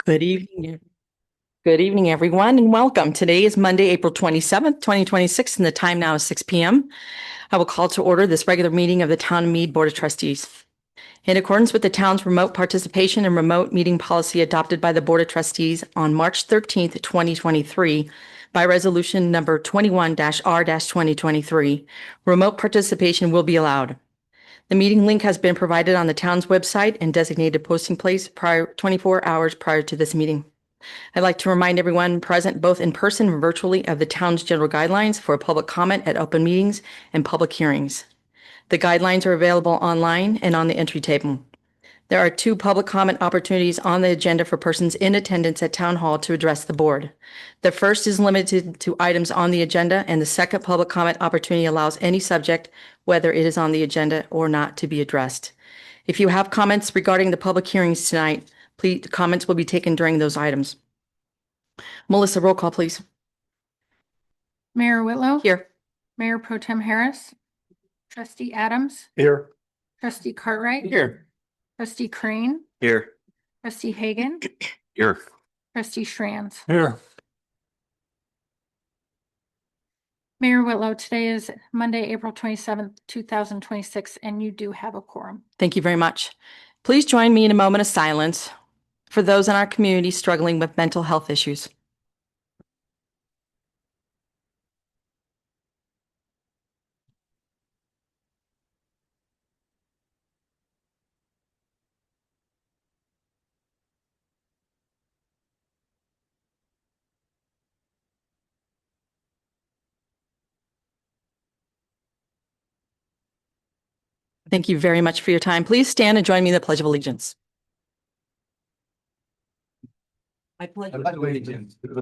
Good evening. Good evening, everyone, and welcome. Today is Monday, April 27th, 2026, and the time now is 6 p.m. I will call to order this regular meeting of the Town of Mead Board of Trustees. In accordance with the town's remote participation and remote meeting policy adopted by the Board of Trustees on March 13th, 2023, by resolution number 21-R-2023, remote participation will be allowed. The meeting link has been provided on the town's website and designated posting place 24 hours prior to this meeting. I'd like to remind everyone present, both in person and virtually, of the town's general guidelines for public comment at open meetings and public hearings. The guidelines are available online and on the entry table. There are 2 public comment opportunities on the agenda for persons in attendance at Town Hall to address the board. The first is limited to items on the agenda, and the second public comment opportunity allows any subject, whether it is on the agenda or not, to be addressed. If you have comments regarding the public hearings tonight, please, comments will be taken during those items. Melissa, roll call, please. Mayor Whitlow. Here. Mayor Pro Tem Harris. Trustee Adams. Here. Trustee Cartwright. Here. Trustee Crane. Here. Trustee Hagan. Here. Trustee Strands. Here. Mayor Whitlow, today is Monday, April 27th, 2026, and you do have a quorum. Thank you very much. Please join me in a moment of silence for those in our community struggling with mental health issues. Thank you very much for your time. Please stand and join me in the Pledge of Allegiance. I pledge allegiance to the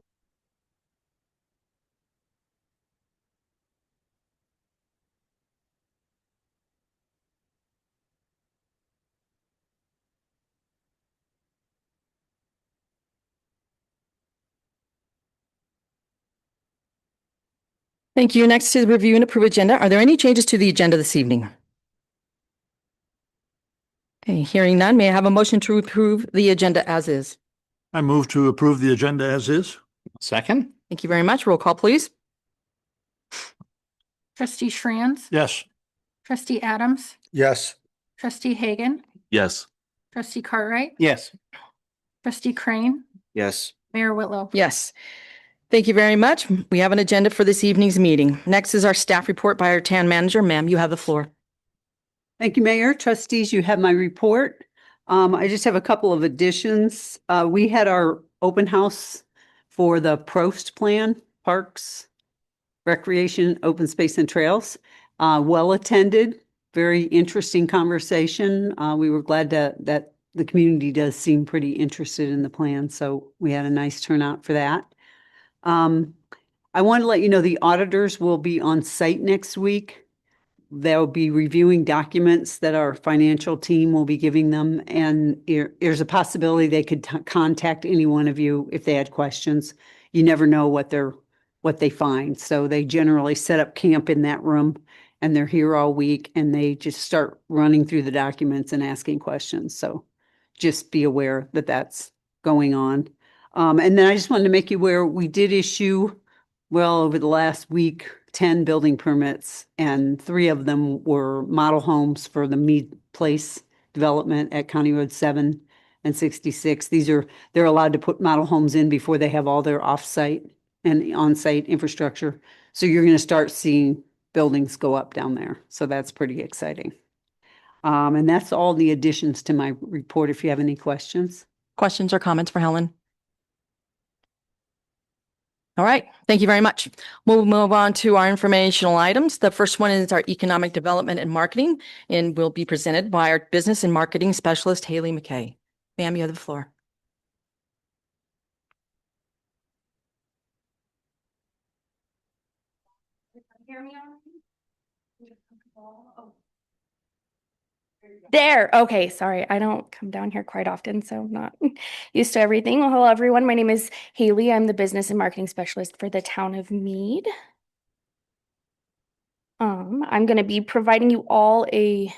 Thank you. Next is review and approve agenda. Are there any changes to the agenda this evening? Okay, hearing none, may I have a motion to approve the agenda as is? I move to approve the agenda as is. Second? Thank you very much. Roll call, please. Trustee Strands. Yes. Trustee Adams. Yes. Trustee Hagan. Yes. Trustee Cartwright. Yes. Trustee Crane. Yes. Mayor Whitlow. Yes. Thank you very much. We have an agenda for this evening's meeting. Next is our staff report by our town manager. Ma'am, you have the floor. Thank you, Mayor. Trustees, you have my report. I just have a couple of additions. We had our open house for the Prost plan, Parks, Recreation, Open Space and Trails. Well attended, very interesting conversation. We were glad that the community does seem pretty interested in the plan, so we had a nice turnout for that. I want to let you know the auditors will be on site next week. They'll be reviewing documents that our financial team will be giving them, and there's a possibility they could contact any one of you if they had questions. You never know what they find. So they generally set up camp in that room, and they're here all week, and they just start running through the documents and asking questions. So just be aware that that's going on. And then I just wanted to make you aware, we did issue, well, over the last week, 10 building permits, and 3 of them were model homes for the Mead Place development at County Road 7 and 66. They're allowed to put model homes in before they have all their off-site and on-site infrastructure. So you're going to start seeing buildings go up down there. So that's pretty exciting. And that's all the additions to my report. If you have any questions. Questions or comments for Helen? All right, thank you very much. We'll move on to our informational items. The first one is our economic development and marketing, and will be presented by our business and marketing specialist, Haley McKay. Ma'am, you have the floor. There. Okay. Sorry. I don't come down here quite often, so I'm not used to everything. Well, hello, everyone. My name is Haley. I'm the business and marketing specialist for the town of Mead. I'm going to be providing you all a,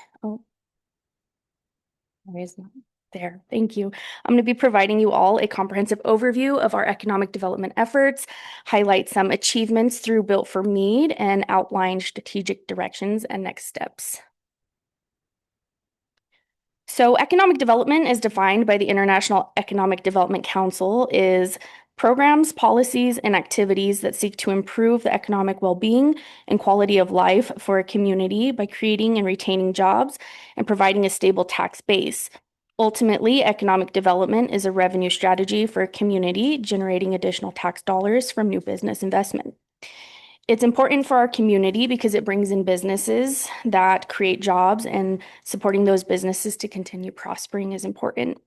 where is that? There, thank you. I'm going to be providing you all a comprehensive overview of our economic development efforts, highlight some achievements through Built for Mead, and outline strategic directions and next steps. So economic development is defined by the International Economic Development Council is programs, policies, and activities that seek to improve the economic well-being and quality of life for a community by creating and retaining jobs and providing a stable tax base. Ultimately, economic development is a revenue strategy for a community, generating additional tax dollars from new business investment. It's important for our community because it brings in businesses that create jobs, and supporting those businesses to continue prospering is important.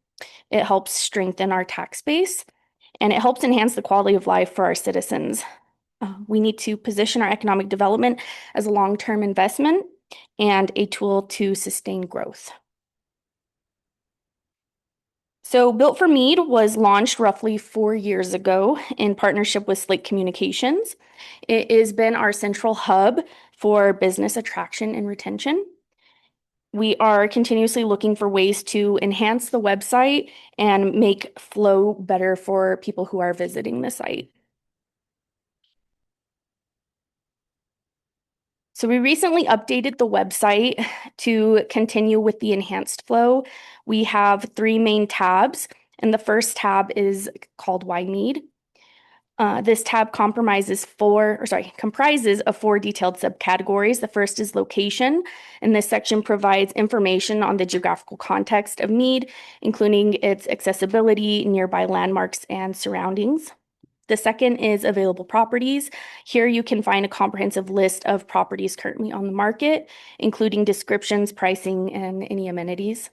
It helps strengthen our tax base, and it helps enhance the quality of life for our citizens. We need to position our economic development as a long-term investment and a tool to sustain growth. So Built for Mead was launched roughly 4 years ago in partnership with Slate Communications. It has been our central hub for business attraction and retention. We are continuously looking for ways to enhance the website and make flow better for people who are visiting the site. So we recently updated the website to continue with the enhanced flow. We have 3 main tabs, and the first tab is called Why Mead. This tab comprises of 4 detailed subcategories. The first is location, and this section provides information on the geographical context of Mead, including its accessibility, nearby landmarks, and surroundings. The second is available properties. Here you can find a comprehensive list of properties currently on the market, including descriptions, pricing, and any amenities.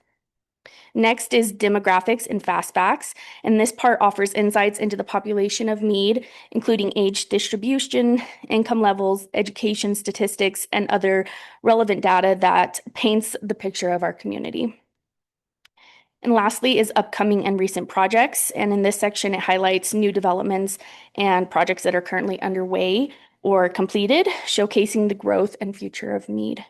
Next is demographics and fastbacks, and this part offers insights into the population of Mead, including age distribution, income levels, education statistics, and other relevant data that paints the picture of our community. And lastly is upcoming and recent projects. And in this section, it highlights new developments and projects that are currently underway or completed, showcasing the growth and future of Mead.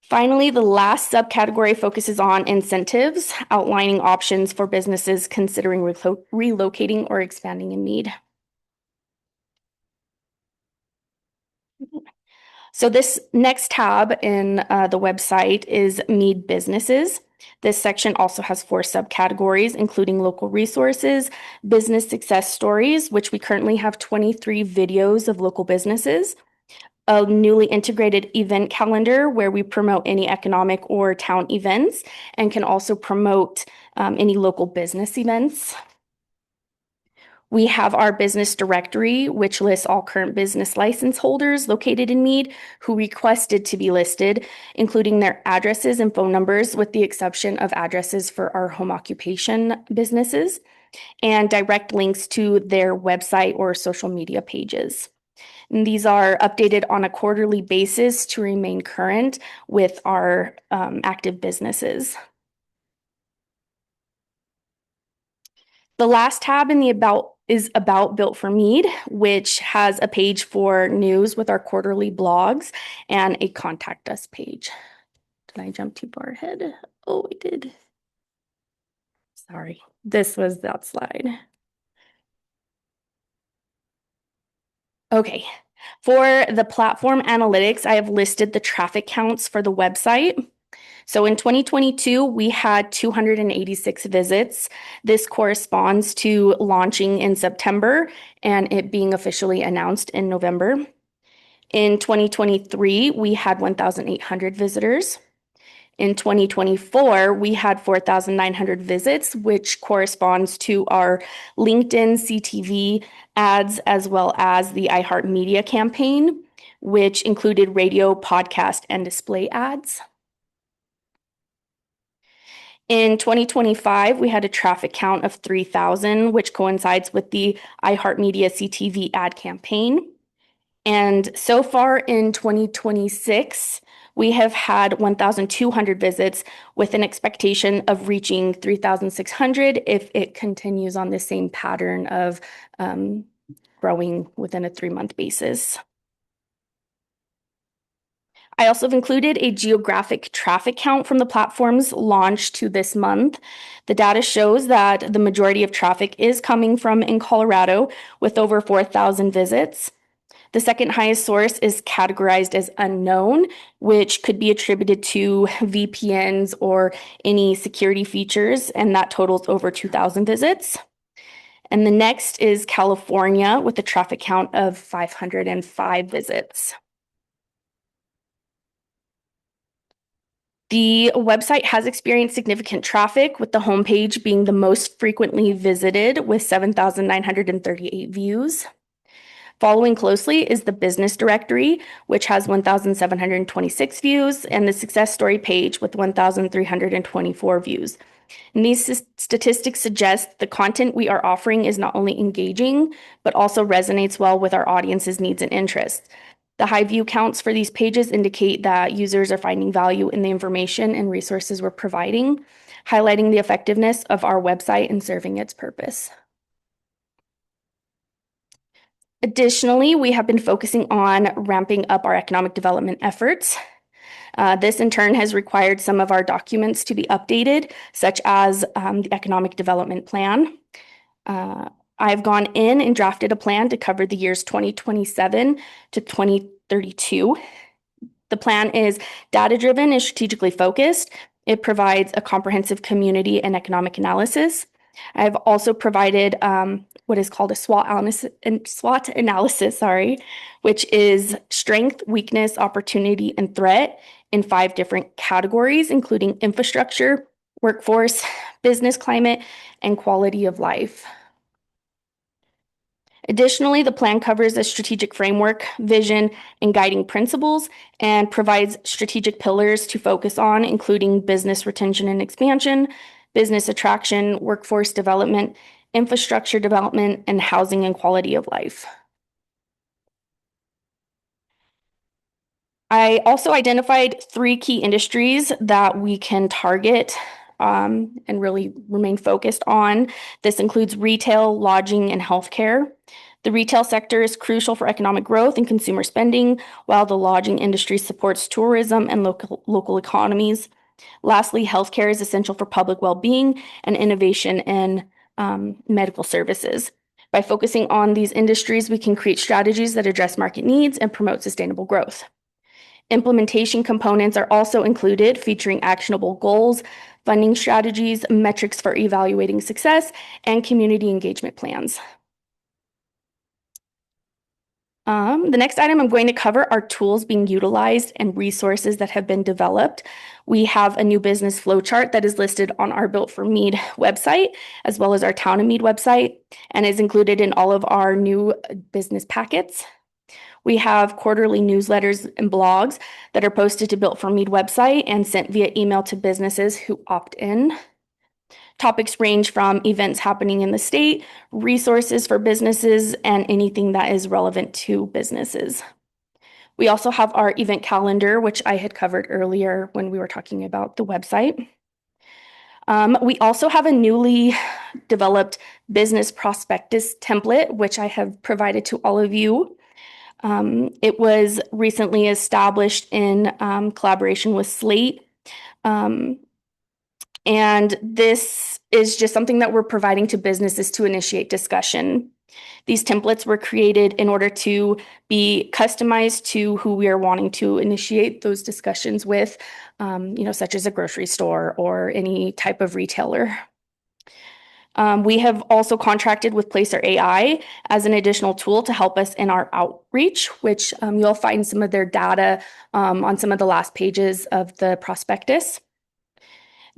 Finally, the last subcategory focuses on incentives, outlining options for businesses considering relocating or expanding in Mead. So this next tab in the website is Mead Businesses. This section also has 4 subcategories, including local resources, business success stories, which we currently have 23 videos of local businesses, a newly integrated event calendar where we promote any economic or town events and can also promote any local business events. We have our business directory, which lists all current business license holders located in Mead who requested to be listed, including their addresses and phone numbers, with the exception of addresses for our home occupation businesses, and direct links to their website or social media pages. And these are updated on a quarterly basis to remain current with our active businesses. The last tab in the About is About Built for Mead, which has a page for news with our quarterly blogs and a Contact Us page. Did I jump too far ahead? Oh, I did. Sorry, this was that slide. Okay, for the platform analytics, I have listed the traffic counts for the website. So in 2022, we had 286 visits. This corresponds to launching in September and it being officially announced in November. In 2023, we had 1,800 visitors. In 2024, we had 4,900 visits, which corresponds to our LinkedIn CTV ads, as well as the iHeartMedia campaign, which included radio, podcast, and display ads. In 2025, we had a traffic count of 3,000, which coincides with the iHeartMedia CTV ad campaign. And so far in 2026, we have had 1,200 visits with an expectation of reaching 3,600 if it continues on the same pattern of growing within a 3-month basis. I also have included a geographic traffic count from the platforms launched to this month. The data shows that the majority of traffic is coming from in Colorado with over 4,000 visits. The second highest source is categorized as unknown, which could be attributed to VPNs or any security features, and that totals over 2,000 visits. And the next is California with a traffic count of 505 visits. The website has experienced significant traffic, with the homepage being the most frequently visited with 7,938 views. Following closely is the business directory, which has 1,726 views, and the success story page with 1,324 views. And these statistics suggest the content we are offering is not only engaging, but also resonates well with our audience's needs and interests. The high view counts for these pages indicate that users are finding value in the information and resources we're providing, highlighting the effectiveness of our website and serving its purpose. Additionally, we have been focusing on ramping up our economic development efforts. This in turn has required some of our documents to be updated, such as the economic development plan. I've gone in and drafted a plan to cover the years 2027 to 2032. The plan is data-driven and strategically focused. It provides a comprehensive community and economic analysis. I've also provided what is called a SWOT analysis, which is strength, weakness, opportunity, and threat in 5 different categories, including infrastructure, workforce, business climate, and quality of life. Additionally, the plan covers a strategic framework, vision, and guiding principles, and provides strategic pillars to focus on, including business retention and expansion, business attraction, workforce development, infrastructure development, and housing and quality of life. I also identified 3 key industries that we can target and really remain focused on. This includes retail, lodging, and healthcare. The retail sector is crucial for economic growth and consumer spending, while the lodging industry supports tourism and local economies. Lastly, healthcare is essential for public well-being and innovation in medical services. By focusing on these industries, we can create strategies that address market needs and promote sustainable growth. Implementation components are also included, featuring actionable goals, funding strategies, metrics for evaluating success, and community engagement plans. The next item I'm going to cover are tools being utilized and resources that have been developed. We have a new business flowchart that is listed on our Built for Mead website, as well as our Town of Mead website, and is included in all of our new business packets. We have quarterly newsletters and blogs that are posted to Built for Mead website and sent via email to businesses who opt in. Topics range from events happening in the state, resources for businesses, and anything that is relevant to businesses. We also have our event calendar, which I had covered earlier when we were talking about the website. We also have a newly developed business prospectus template, which I have provided to all of you. It was recently established in collaboration with Slate. And this is just something that we're providing to businesses to initiate discussion. These templates were created in order to be customized to who we are wanting to initiate those discussions with, such as a grocery store or any type of retailer. We have also contracted with Placer AI as an additional tool to help us in our outreach, which you'll find some of their data on some of the last pages of the prospectus.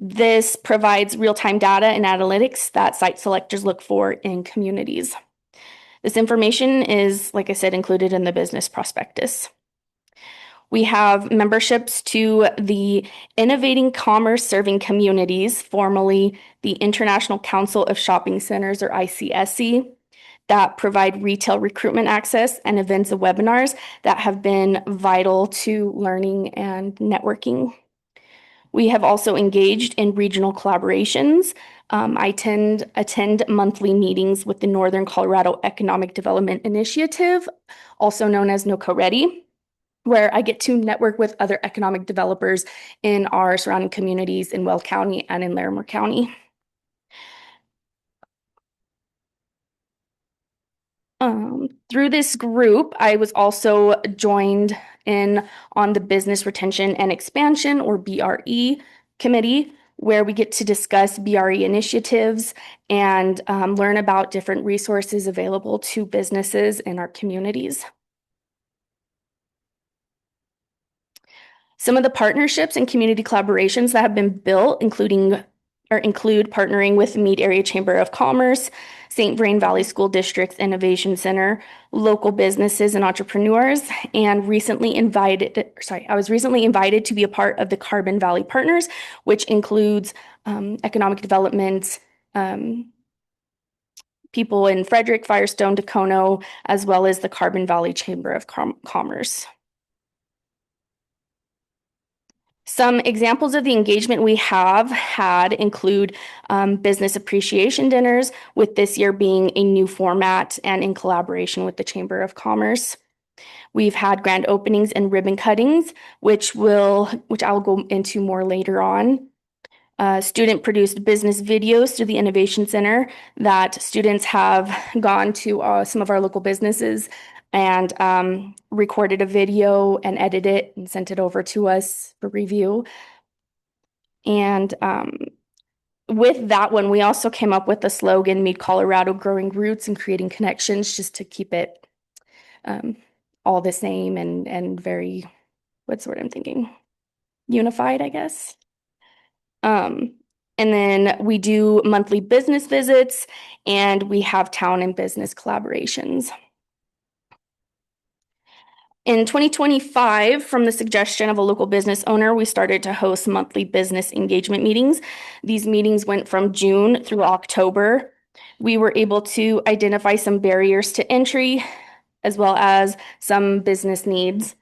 This provides real-time data and analytics that site selectors look for in communities. This information is, like I said, included in the business prospectus. We have memberships to the Innovating Commerce Serving Communities, formerly the International Council of Shopping Centers, or ICSC, that provide retail recruitment access and events and webinars that have been vital to learning and networking. We have also engaged in regional collaborations. I attend monthly meetings with the Northern Colorado Economic Development Initiative, also known as NOCO Ready. where I get to network with other economic developers in our surrounding communities in Weld County and in Larimer County. Through this group, I was also joined in on the Business Retention and Expansion, or BRE, committee, where we get to discuss BRE initiatives and learn about different resources available to businesses in our communities. Some of the partnerships and community collaborations that have been built, include partnering with Meade Area Chamber of Commerce, St. Vrain Valley School District's Innovation Center, local businesses and entrepreneurs, and I was recently invited to be a part of the Carbon Valley Partners, which includes economic development, people in Frederick, Firestone, Dacono, as well as the Carbon Valley Chamber of Commerce. Some examples of the engagement we have had include business appreciation dinners, with this year being a new format and in collaboration with the Chamber of Commerce. We've had grand openings and ribbon cuttings, which I'll go into more later on. Student-produced business videos through the Innovation Center that students have gone to some of our local businesses and recorded a video and edited it and sent it over to us for review. And with that one, we also came up with the slogan, Meade Colorado, Growing Roots and Creating Connections, just to keep it all the same and very, what's the word I'm thinking? Unified, I guess. And then we do monthly business visits, and we have town and business collaborations. In 2025, from the suggestion of a local business owner, we started to host monthly business engagement meetings. These meetings went from June through October. We were able to identify some barriers to entry, as well as some business needs.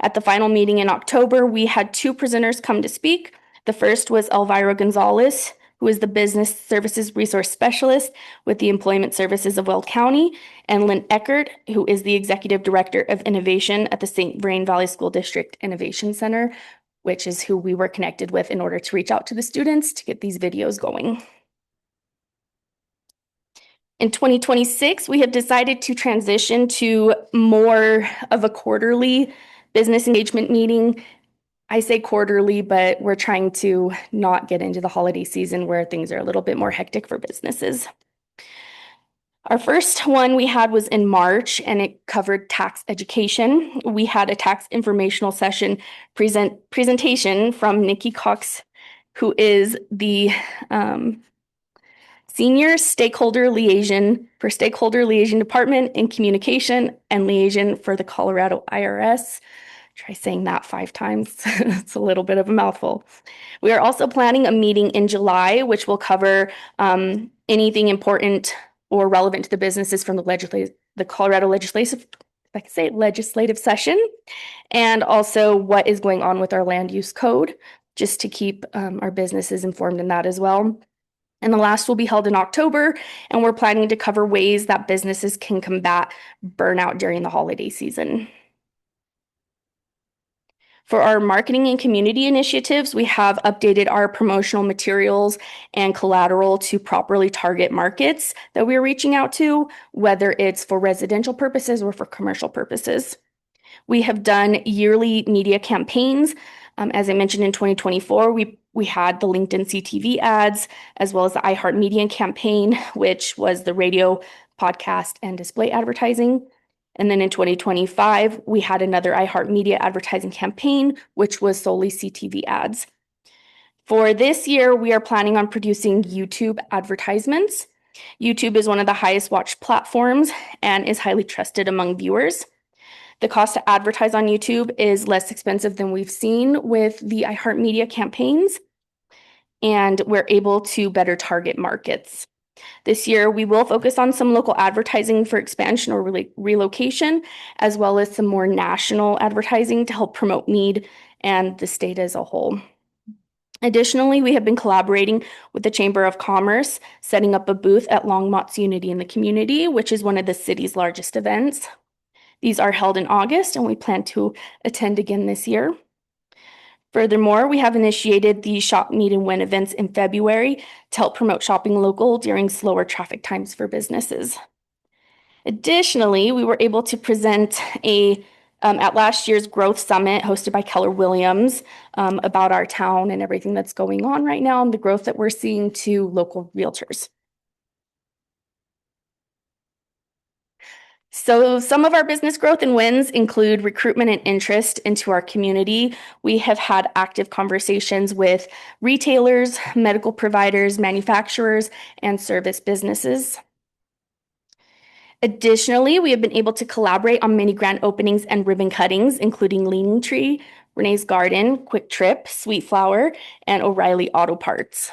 At the final meeting in October, we had 2 presenters come to speak. The first was Elvira Gonzalez, who is the Business Services Resource Specialist with the Employment Services of Weld County, and Lynn Eckert, who is the Executive Director of Innovation at the St. Vrain Valley School District Innovation Center, which is who we were connected with in order to reach out to the students to get these videos going. In 2026, we have decided to transition to more of a quarterly business engagement meeting. I say quarterly, but we're trying to not get into the holiday season where things are a little bit more hectic for businesses. Our first one we had was in March, and it covered tax education. We had a tax informational session presentation from Nikki Cox, who is the Senior Stakeholder Liaison for Stakeholder Liaison Department in Communication and Liaison for the Colorado IRS. Try saying that 5 times. It's a little bit of a mouthful. We are also planning a meeting in July, which will cover anything important or relevant to the businesses from the Colorado legislative session, and also what is going on with our land use code, just to keep our businesses informed in that as well. And the last will be held in October, and we're planning to cover ways that businesses can combat burnout during the holiday season. For our marketing and community initiatives, we have updated our promotional materials and collateral to properly target markets that we're reaching out to, whether it's for residential purposes or for commercial purposes. We have done yearly media campaigns. As I mentioned, in 2024, we had the LinkedIn CTV ads, as well as the iHeartMedia campaign, which was the radio, podcast, and display advertising. And then in 2025, we had another iHeartMedia advertising campaign, which was solely CTV ads. For this year, we are planning on producing YouTube advertisements. YouTube is one of the highest watched platforms and is highly trusted among viewers. The cost to advertise on YouTube is less expensive than we've seen with the iHeartMedia campaigns, and we're able to better target markets. This year, we will focus on some local advertising for expansion or relocation, as well as some more national advertising to help promote Meade and the state as a whole. Additionally, we have been collaborating with the Chamber of Commerce, setting up a booth at Longmont's Unity in the Community, which is one of the city's largest events. These are held in August, and we plan to attend again this year. Furthermore, we have initiated the Shop, Meet, and Win events in February to help promote shopping local during slower traffic times for businesses. Additionally, we were able to present at last year's Growth Summit hosted by Keller Williams about our town and everything that's going on right now and the growth that we're seeing to local realtors. So some of our business growth and wins include recruitment and interest into our community. We have had active conversations with retailers, medical providers, manufacturers, and service businesses. Additionally, we have been able to collaborate on many grand openings and ribbon cuttings, including Leaning Tree, Renee's Garden, Quick Trip, Sweet Flower, and O'Reilly Auto Parts.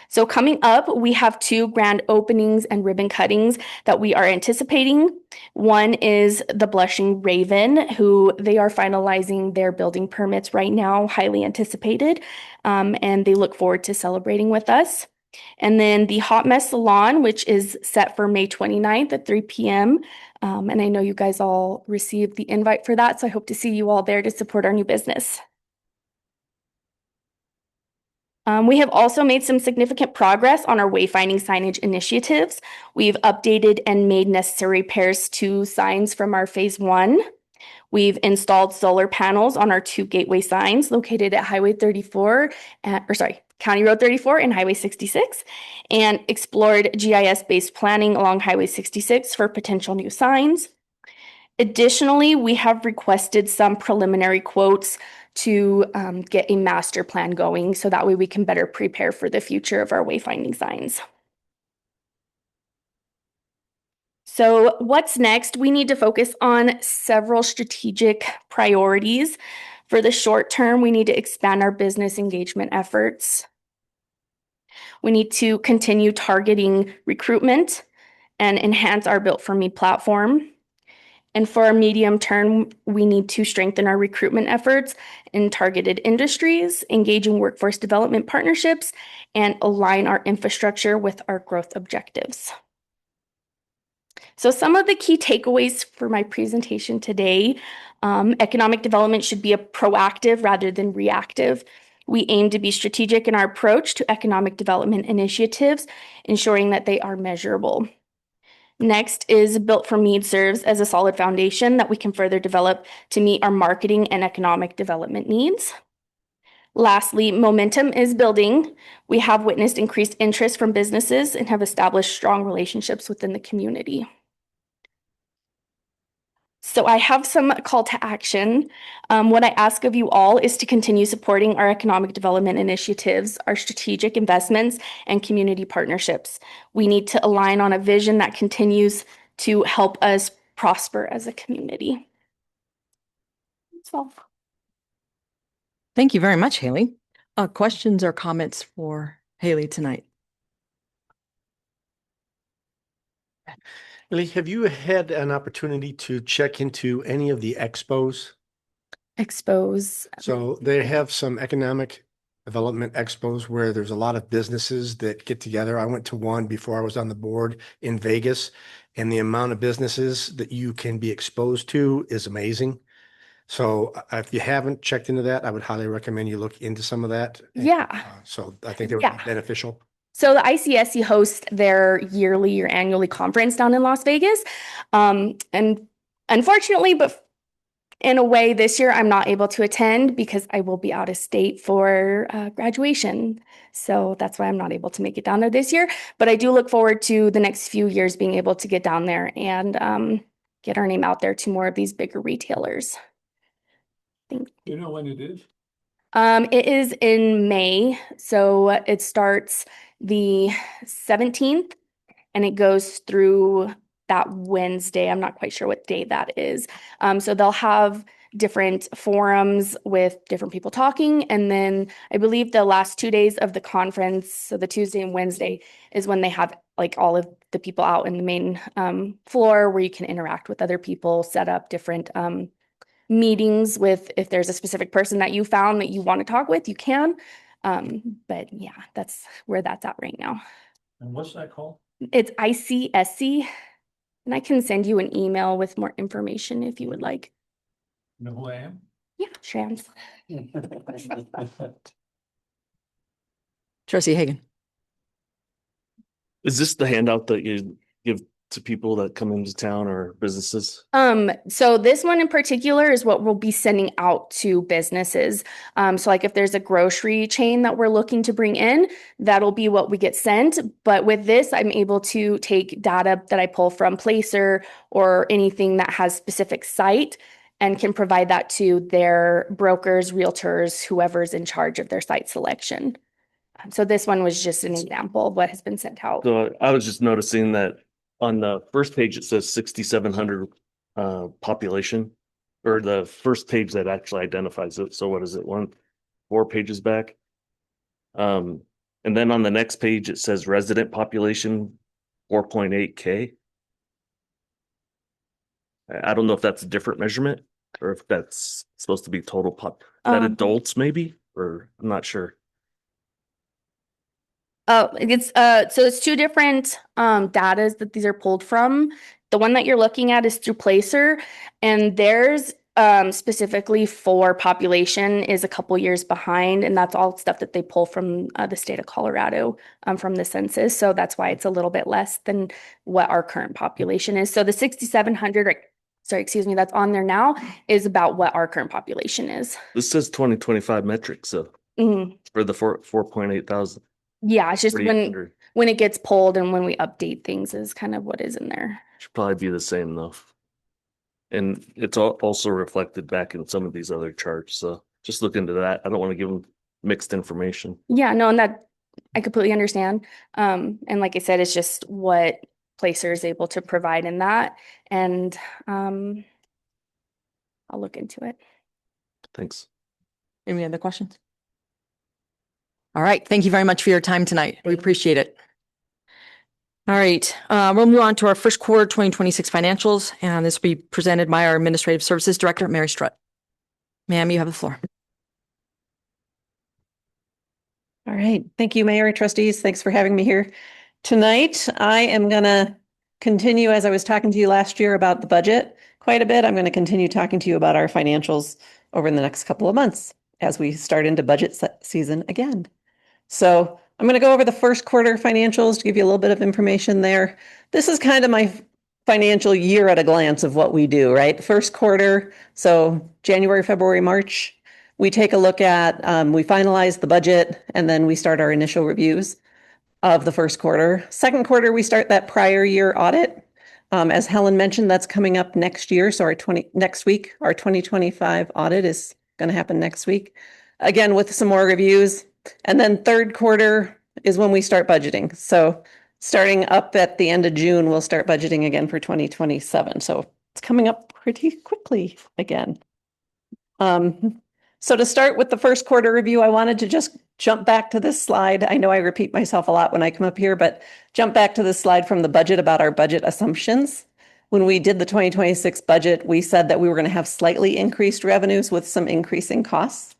So coming up, we have 2 grand openings and ribbon cuttings that we are anticipating. One is the Blushing Raven, who they are finalizing their building permits right now, highly anticipated, and they look forward to celebrating with us. And then the Hot Mess Salon, which is set for May 29th at 3 p.m. And I know you guys all received the invite for that, so I hope to see you all there to support our new business. We have also made some significant progress on our wayfinding signage initiatives. We've updated and made necessary repairs to signs from our phase 1. We've installed solar panels on our 2 gateway signs located at County Road 34 and Highway 66, and explored GIS-based planning along Highway 66 for potential new signs. Additionally, we have requested some preliminary quotes to get a master plan going so that way we can better prepare for the future of our wayfinding signs. So what's next? We need to focus on several strategic priorities. For the short term, we need to expand our business engagement efforts. We need to continue targeting recruitment and enhance our Built for Me platform. And for our medium term, we need to strengthen our recruitment efforts in targeted industries, engaging workforce development partnerships, and align our infrastructure with our growth objectives. So some of the key takeaways for my presentation today, economic development should be a proactive rather than reactive. We aim to be strategic in our approach to economic development initiatives, ensuring that they are measurable. Next is Built for Me serves as a solid foundation that we can further develop to meet our marketing and economic development needs. Lastly, momentum is building. We have witnessed increased interest from businesses and have established strong relationships within the community. So I have some call to action. What I ask of you all is to continue supporting our economic development initiatives, our strategic investments, and community partnerships. We need to align on a vision that continues to help us prosper as a community. That's all. Thank you very much, Haley. Questions or comments for Haley tonight? Lee, have you had an opportunity to check into any of the expos? Expose. So they have some economic development expos where there's a lot of businesses that get together. I went to one before I was on the board in Vegas, and the amount of businesses that you can be exposed to is amazing. So if you haven't checked into that, I would highly recommend you look into some of that. Yeah. So I think it would Yeah. be beneficial. So the ICSC hosts their yearly or annually conference down in Las Vegas. And unfortunately, but in a way this year, I'm not able to attend because I will be out of state for graduation. So that's why I'm not able to make it down there this year. But I do look forward to the next few years being able to get down there and get our name out there to more of these bigger retailers. Do you know when it is? It is in May. So it starts the 17th and it goes through that Wednesday. I'm not quite sure what day that is. So they'll have different forums with different people talking. And then I believe the last 2 days of the conference, so the Tuesday and Wednesday, is when they have like all of the people out in the main floor where you can interact with other people, set up different meetings with, if there's a specific person that you found that you want to talk with, you can. But yeah, that's where that's at right now. And what's that called? It's ICSC. And I can send you an email with more information if you would like. You know who I am? Yeah, Shams. Trustee Hagan. Is this the handout that you give to people that come into town or businesses? So this one in particular is what we'll be sending out to businesses. So like if there's a grocery chain that we're looking to bring in, that'll be what we get sent. But with this, I'm able to take data that I pull from Placer or anything that has specific site and can provide that to their brokers, realtors, whoever's in charge of their site selection. So this one was just an example of what has been sent out. So I was just noticing that on the first page, it says 6,700 population, or the first page that actually identifies it. So what is it, 4 pages back? And then on the next page, it says resident population 4.8K. I don't know if that's a different measurement or if that's supposed to be total that adults maybe, or I'm not sure. It's so it's two different datas that these are pulled from. The one that you're looking at is through Placer, and theirs specifically for population is a couple years behind, and that's all stuff that they pull from the state of Colorado from the census. So that's why it's a little bit less than what our current population is. So the 6,700, sorry, excuse me, that's on there now is about what our current population is. This says 2025 metrics, so for the 4.8 thousand. Yeah, it's just when 4,800. it gets pulled and when we update things is kind of what is in there. Should probably be the same though. And it's also reflected back in some of these other charts. So just look into that. I don't want to give them mixed information. Yeah, no, and that I completely understand. And like I said, it's just what Placer is able to provide in that. And I'll look into it. Thanks. Any other questions? All right. Thank you very much for your time tonight. We appreciate it. All right. We'll move on to our first quarter 2026 financials, and this will be presented by our Administrative Services Director, Mary Strutt. Ma'am, you have the floor. All right. Thank you, Mayor, trustees. Thanks for having me here tonight. I am going to continue, as I was talking to you last year about the budget quite a bit. I'm going to continue talking to you about our financials over the next couple of months as we start into budget season again. So I'm going to go over the first quarter financials to give you a little bit of information there. This is kind of my financial year at a glance of what we do, right? First quarter, so January, February, March, we take a look at, we finalize the budget, and then we start our initial reviews of the first quarter. Second quarter, we start that prior year audit. As Helen mentioned, that's coming up next year. So next week, our 2025 audit is going to happen next week. Again, with some more reviews. And then third quarter is when we start budgeting. So starting up at the end of June, we'll start budgeting again for 2027. So it's coming up pretty quickly again. So to start with the first quarter review, I wanted to just jump back to this slide. I know I repeat myself a lot when I come up here, but jump back to this slide from the budget about our budget assumptions. When we did the 2026 budget, we said that we were going to have slightly increased revenues with some increasing costs.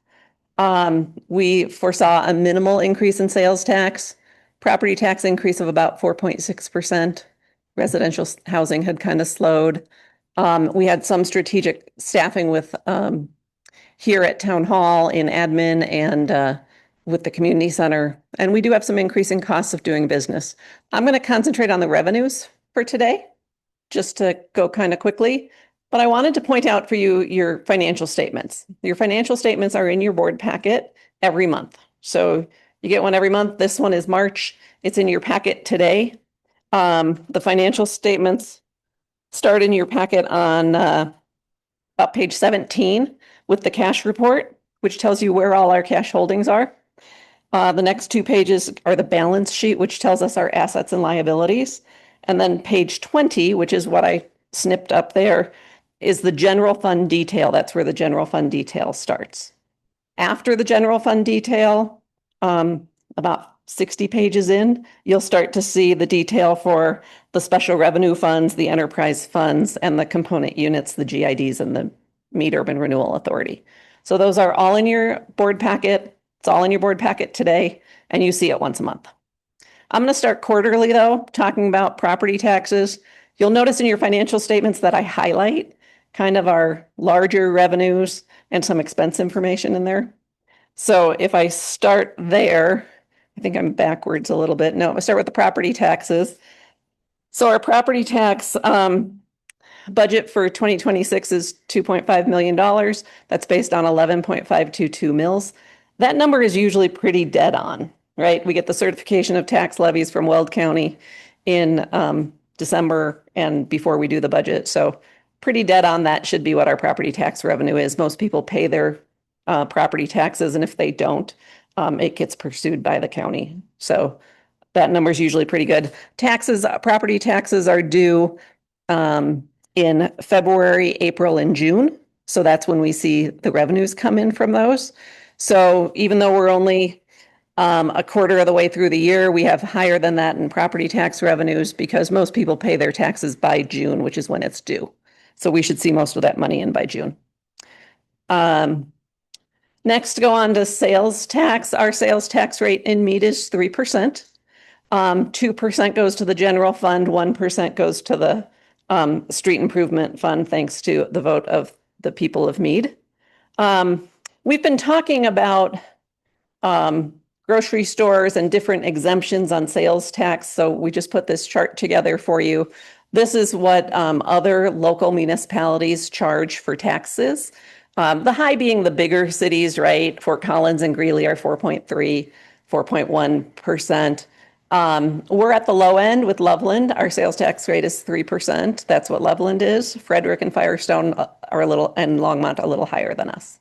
We foresaw a minimal increase in sales tax, property tax increase of about 4.6%. Residential housing had kind of slowed. We had some strategic staffing with here at Town Hall in admin and with the community center. And we do have some increasing costs of doing business. I'm going to concentrate on the revenues for today, just to go kind of quickly. But I wanted to point out for you your financial statements. Your financial statements are in your board packet every month. So you get one every month. This one is March. It's in your packet today. The financial statements start in your packet on about page 17 with the cash report, which tells you where all our cash holdings are. The next 2 pages are the balance sheet, which tells us our assets and liabilities. And then page 20, which is what I snipped up there, is the general fund detail. That's where the general fund detail starts. After the general fund detail, about 60 pages in, you'll start to see the detail for the special revenue funds, the enterprise funds, and the component units, the GIDs and the Mead Urban Renewal Authority. So those are all in your board packet. It's all in your board packet today, and you see it once a month. I'm going to start quarterly, though, talking about property taxes. You'll notice in your financial statements that I highlight kind of our larger revenues and some expense information in there. So if I start there, I think I'm backwards a little bit. No, I start with the property taxes. So our property tax budget for 2026 is $2.5 million. That's based on 11.522 mills. That number is usually pretty dead on, right? We get the certification of tax levies from Weld County in December and before we do the budget. So pretty dead on that should be what our property tax revenue is. Most people pay their property taxes, and if they don't, it gets pursued by the county. So that number is usually pretty good. Taxes, property taxes are due in February, April, and June. So that's when we see the revenues come in from those. So even though we're only a quarter of the way through the year, we have higher than that in property tax revenues because most people pay their taxes by June, which is when it's due. So we should see most of that money in by June. Next, go on to sales tax. Our sales tax rate in Mead is 3%. 2% goes to the general fund, 1% goes to the street improvement fund, thanks to the vote of the people of Mead. We've been talking about grocery stores and different exemptions on sales tax. So we just put this chart together for you. This is what other local municipalities charge for taxes. The high being the bigger cities, right? Fort Collins and Greeley are 4.3, 4.1%. We're at the low end with Loveland. Our sales tax rate is 3%. That's what Loveland is. Frederick and Firestone are a little, and Longmont a little higher than us.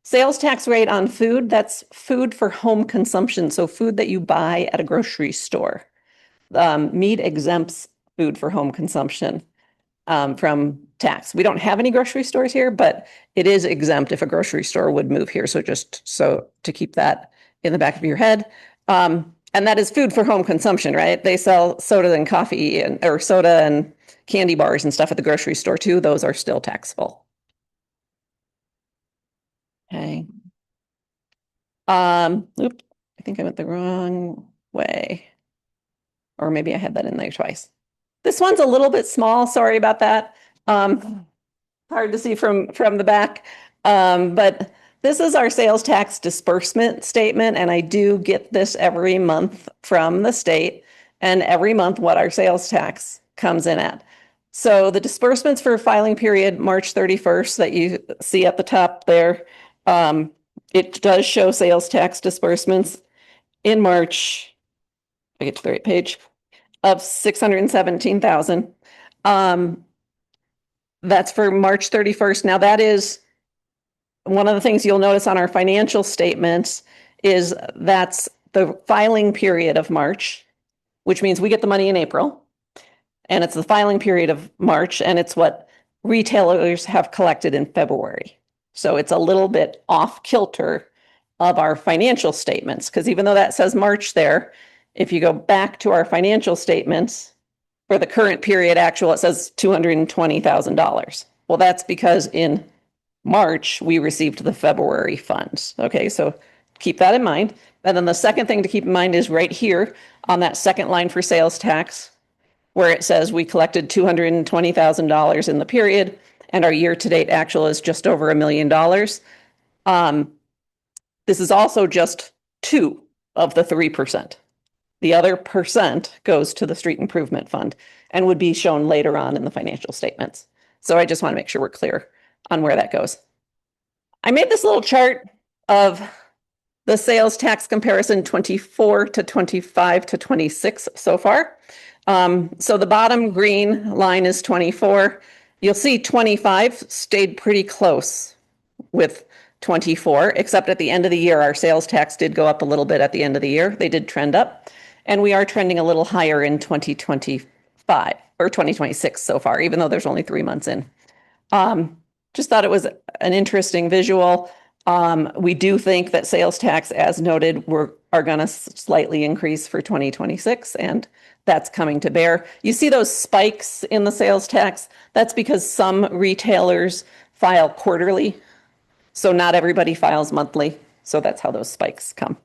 Sales tax rate on food, that's food for home consumption. So food that you buy at a grocery store. Mead exempts food for home consumption from tax. We don't have any grocery stores here, but it is exempt if a grocery store would move here. So just so to keep that in the back of your head. And that is food for home consumption, right? They sell soda and coffee or soda and candy bars and stuff at the grocery store too. Those are still taxable. Okay. Oops, I think I went the wrong way. Or maybe I had that in there twice. This one's a little bit small. Sorry about that. Hard to see from the back. But this is our sales tax disbursement statement, and I do get this every month from the state, and every month what our sales tax comes in at. So the disbursements for filing period March 31st that you see at the top there, it does show sales tax disbursements in March. I get to the right page of 617,000. That's for March 31st. Now that is one of the things you'll notice on our financial statements is that's the filing period of March, which means we get the money in April. And it's the filing period of March, and it's what retailers have collected in February. So it's a little bit off kilter of our financial statements, because even though that says March there, if you go back to our financial statements for the current period actual, it says $220,000. Well, that's because in March, we received the February funds. Okay, so keep that in mind. And then the second thing to keep in mind is right here on that second line for sales tax, where it says we collected $220,000 in the period, and our year-to-date actual is just over $1 million. This is also just 2 of the 3%. The other percent goes to the street improvement fund and would be shown later on in the financial statements. So I just want to make sure we're clear on where that goes. I made this little chart of the sales tax comparison 24 to 25 to 26 so far. So the bottom green line is 24. You'll see 25 stayed pretty close with 24, except at the end of the year, our sales tax did go up a little bit at the end of the year. They did trend up, and we are trending a little higher in 2025 or 2026 so far, even though there's only 3 months in. Just thought it was an interesting visual. We do think that sales tax, as noted, are going to slightly increase for 2026, and that's coming to bear. You see those spikes in the sales tax? That's because some retailers file quarterly, so not everybody files monthly. So that's how those spikes come.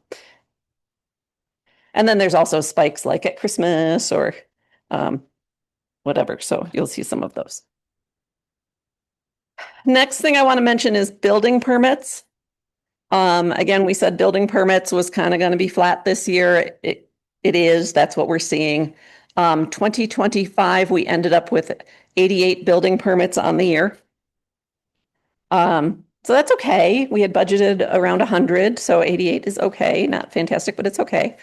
And then there's also spikes like at Christmas or whatever. So you'll see some of those. Next thing I want to mention is building permits. Again, we said building permits was kind of going to be flat this year. It is, that's what we're seeing. 2025, we ended up with 88 building permits on the year. So that's okay. We had budgeted around 100, so 88 is okay. Not fantastic, but it's okay.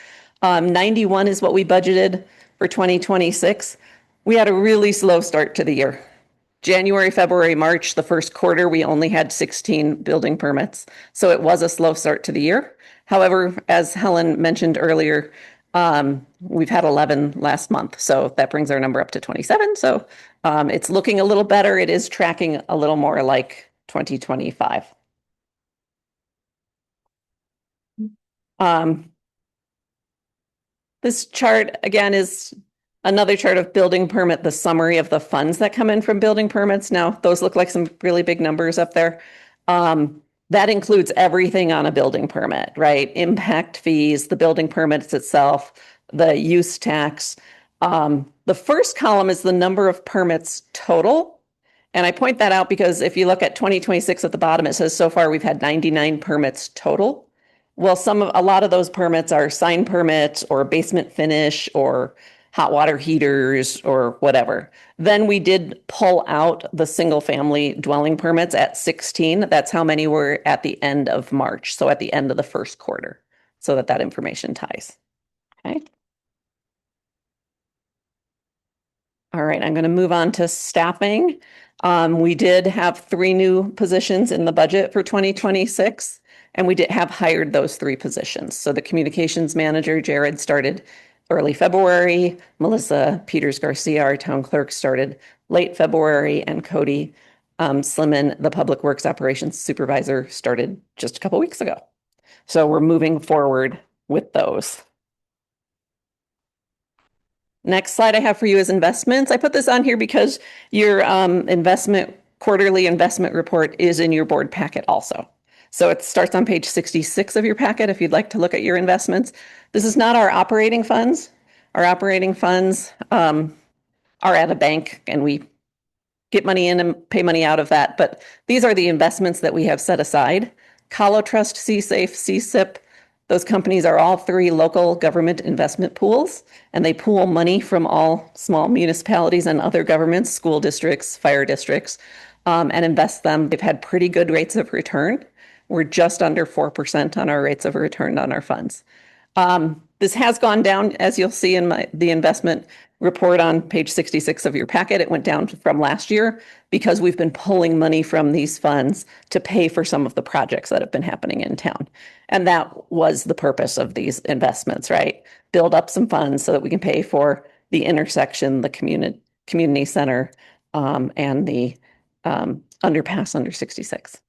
91 is what we budgeted for 2026. We had a really slow start to the year. January, February, March, the first quarter, we only had 16 building permits. So it was a slow start to the year. However, as Helen mentioned earlier, we've had 11 last month. So that brings our number up to 27. So it's looking a little better. It is tracking a little more like 2025. This chart again is another chart of building permit, the summary of the funds that come in from building permits. Now, those look like some really big numbers up there. That includes everything on a building permit, right? Impact fees, the building permits itself, the use tax. The first column is the number of permits total. And I point that out because if you look at 2026 at the bottom, it says so far we've had 99 permits total. Well, a lot of those permits are sign permits or basement finish or hot water heaters or whatever. Then we did pull out the single family dwelling permits at 16. That's how many were at the end of March. So at the end of the first quarter, so that information ties. Okay. All right, I'm going to move on to staffing. We did have 3 new positions in the budget for 2026, and we did have hired those 3 positions. So the communications manager, Jared, started early February. Melissa Peters Garcia, our town clerk, started late February, and Cody Sliman, the public works operations supervisor, started just a couple weeks ago. So we're moving forward with those. Next slide I have for you is investments. I put this on here because your quarterly investment report is in your board packet also. So it starts on page 66 of your packet if you'd like to look at your investments. This is not our operating funds. Our operating funds are at a bank and we get money in and pay money out of that. But these are the investments that we have set aside. Colotrust, CSAFE, CSIP, those companies are all 3 local government investment pools, and they pool money from all small municipalities and other governments, school districts, fire districts, and invest them. They've had pretty good rates of return. We're just under 4% on our rates of return on our funds. This has gone down, as you'll see in the investment report on page 66 of your packet. It went down from last year because we've been pulling money from these funds to pay for some of the projects that have been happening in town. And that was the purpose of these investments, right? Build up some funds so that we can pay for the intersection, the community center, and the underpass under 66.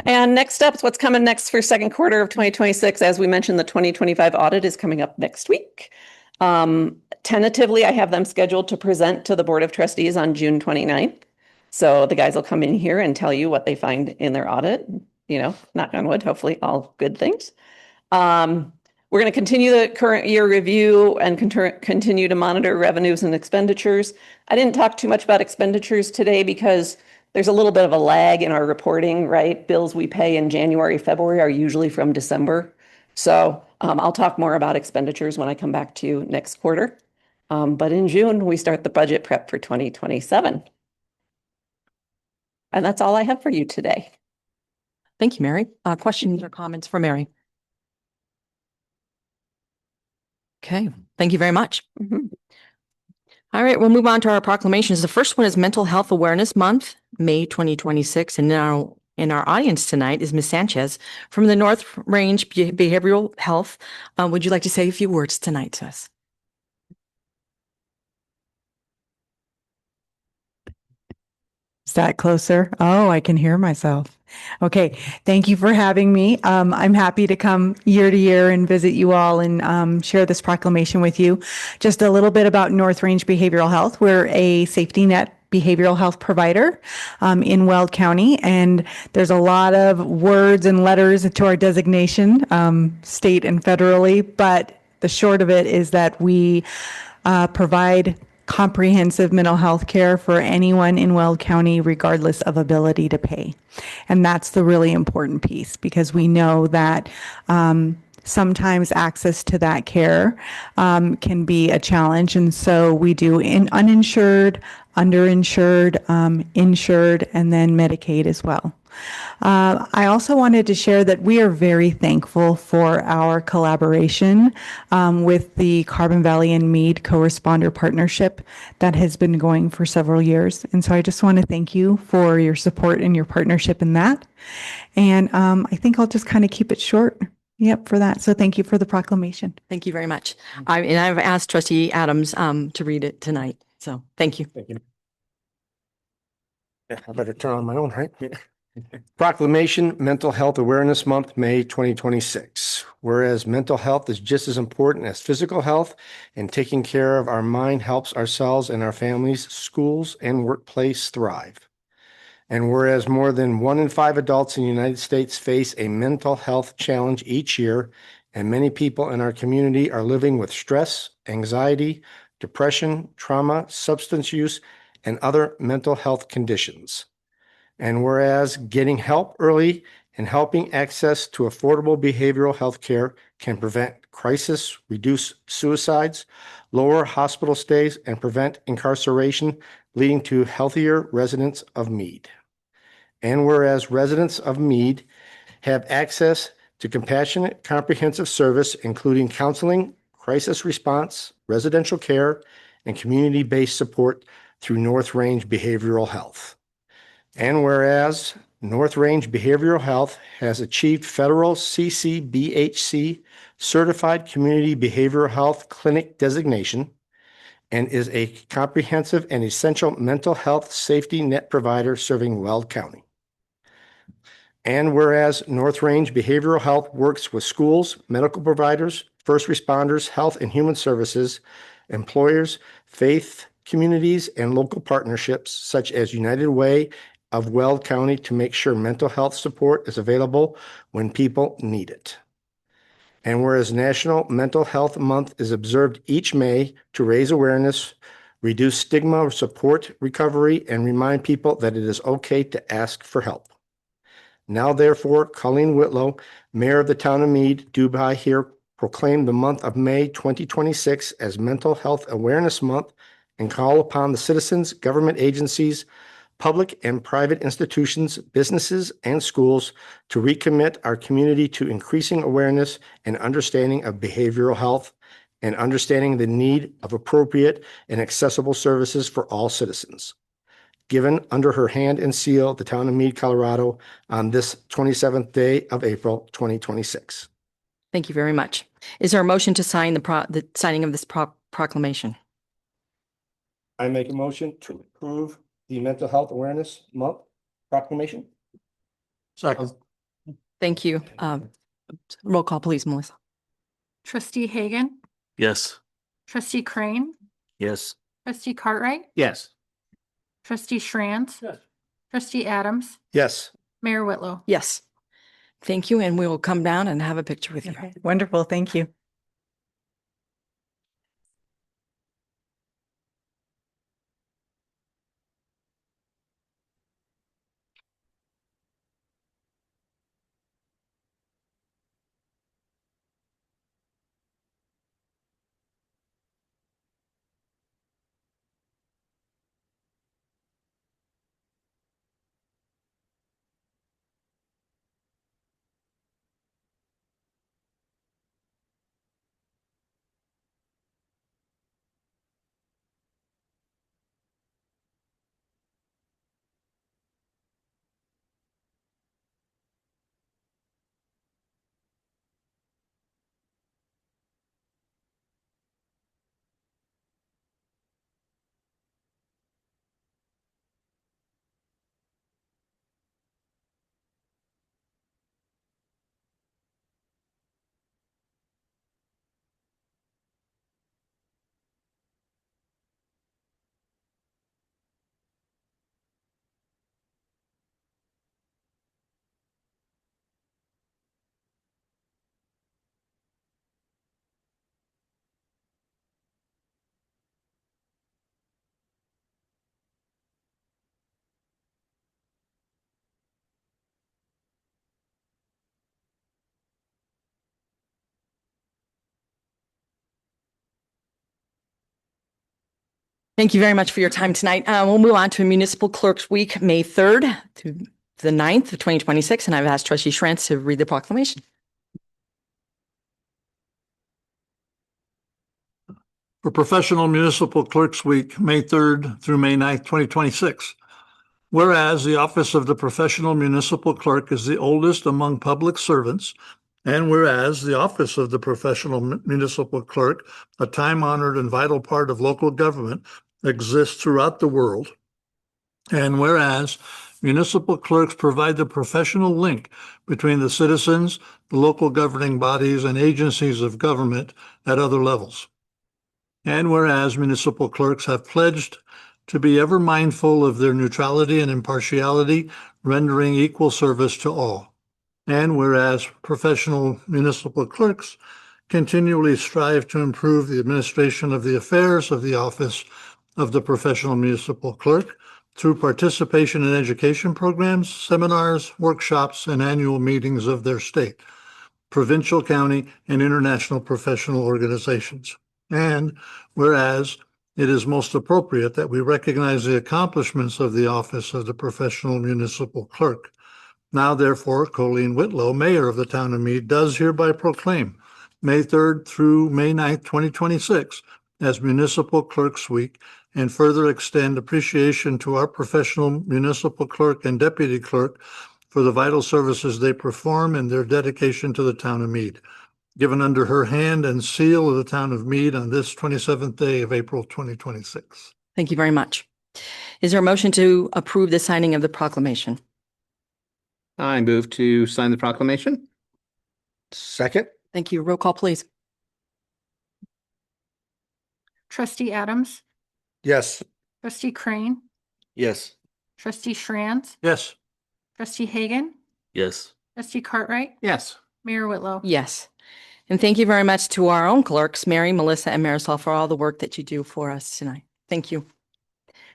And next up is what's coming next for second quarter of 2026. As we mentioned, the 2025 audit is coming up next week. Tentatively, I have them scheduled to present to the Board of Trustees on June 29th. So the guys will come in here and tell you what they find in their audit. You know, knock on wood, hopefully all good things. We're going to continue the current year review and continue to monitor revenues and expenditures. I didn't talk too much about expenditures today because there's a little bit of a lag in our reporting, right? Bills we pay in January, February are usually from December. So I'll talk more about expenditures when I come back to you next quarter. But in June, we start the budget prep for 2027. And that's all I have for you today. Thank you, Mary. Questions or comments for Mary? Okay, thank you very much. Mhm. All right, we'll move on to our proclamations. The first one is Mental Health Awareness Month, May 2026. And now in our audience tonight is Ms. Sanchez from the North Range Behavioral Health. Would you like to say a few words tonight to us? Is that closer? Oh, I can hear myself. Okay. Thank you for having me. I'm happy to come year to year and visit you all and share this proclamation with you. Just a little bit about North Range Behavioral Health. We're a safety net behavioral health provider in Weld County, and there's a lot of words and letters to our designation, state and federally, but The short of it is that we provide comprehensive mental health care for anyone in Weld County, regardless of ability to pay. And that's the really important piece, because we know that sometimes access to that care can be a challenge. And so we do uninsured, underinsured, insured, and then Medicaid as well. I also wanted to share that we are very thankful for our collaboration with the Carbon Valley and Mead co-responder partnership that has been going for several years. And so I just want to thank you for your support and your partnership in that. And I think I'll just kind of keep it short. Yep, for that. So thank you for the proclamation. Thank you very much. And I've asked Trustee Adams to read it tonight. So thank you. Thank you. Yeah, I better turn on my own, right? Proclamation Mental Health Awareness Month, May 2026. Whereas mental health is just as important as physical health, and taking care of our mind helps ourselves and our families, schools, and workplace thrive. And whereas more than 1 in 5 adults in the United States face a mental health challenge each year, and many people in our community are living with stress, anxiety, depression, trauma, substance use, and other mental health conditions. And whereas getting help early and helping access to affordable behavioral health care can prevent crisis, reduce suicides, lower hospital stays, and prevent incarceration, leading to healthier residents of Mead. And whereas residents of Mead have access to compassionate, comprehensive service, including counseling, crisis response, residential care, and community-based support through North Range Behavioral Health. And whereas North Range Behavioral Health has achieved federal CCBHC Certified Community Behavioral Health Clinic designation and is a comprehensive and essential mental health safety net provider serving Weld County. And whereas North Range Behavioral Health works with schools, medical providers, first responders, health and human services, employers, faith communities, and local partnerships such as United Way of Weld County to make sure mental health support is available when people need it. And whereas National Mental Health Month is observed each May to raise awareness, reduce stigma, support recovery, and remind people that it is okay to ask for help. Now, therefore, Colleen Whitlow, Mayor of the Town of Mead, do by here proclaim the month of May 2026 as Mental Health Awareness Month and call upon the citizens, government agencies, public and private institutions, businesses, and schools to recommit our community to increasing awareness and understanding of behavioral health and understanding the need of appropriate and accessible services for all citizens. Given under her hand and seal, the Town of Mead, Colorado, on this 27th day of April, 2026. Thank you very much. Is there a motion to sign the signing of this proclamation? I make a motion to approve the Mental Health Awareness Month proclamation. Second. Thank you. Roll call, please, Melissa. Trustee Hagan, Yes. trustee Crane, Yes. trustee Cartwright, Yes. trustee Shranz, Yes. trustee Adams, Yes. Mayor Whitlow. Yes. Thank you, and we will come down and have a picture with you. Okay, wonderful. Thank you. Thank you very much for your time tonight. We'll move on to Municipal Clerks Week, May 3rd to the 9th of 2026, and I've asked Trustee Schrantz to read the proclamation. For Professional Municipal Clerks Week, May 3rd through May 9th, 2026. Whereas the office of the professional municipal clerk is the oldest among public servants, and whereas the office of the professional municipal clerk, a time-honored and vital part of local government, exists throughout the world, and whereas municipal clerks provide the professional link between the citizens, the local governing bodies, and agencies of government at other levels. And whereas municipal clerks have pledged to be ever mindful of their neutrality and impartiality, rendering equal service to all. And whereas professional municipal clerks continually strive to improve the administration of the affairs of the office of the professional municipal clerk through participation in education programs, seminars, workshops, and annual meetings of their state, provincial, county, and international professional organizations. And whereas it is most appropriate that we recognize the accomplishments of the office of the professional municipal clerk. Now, therefore, Colleen Whitlow, Mayor of the Town of Mead, does hereby proclaim May 3rd through May 9th, 2026 as Municipal Clerks Week, and further extend appreciation to our professional municipal clerk and deputy clerk for the vital services they perform and their dedication to the Town of Mead. Given under her hand and seal of the Town of Mead on this 27th day of April, 2026. Thank you very much. Is there a motion to approve the signing of the proclamation? I move to sign the proclamation. Second? Thank you. Roll call, please. Trustee Adams, Yes. trustee Crane, Yes. trustee Schrantz, Yes. trustee Hagan, Yes. trustee Cartwright, Yes. Mayor Whitlow. Yes. And thank you very much to our own clerks, Mary, Melissa, and Marisol, for all the work that you do for us tonight. Thank you.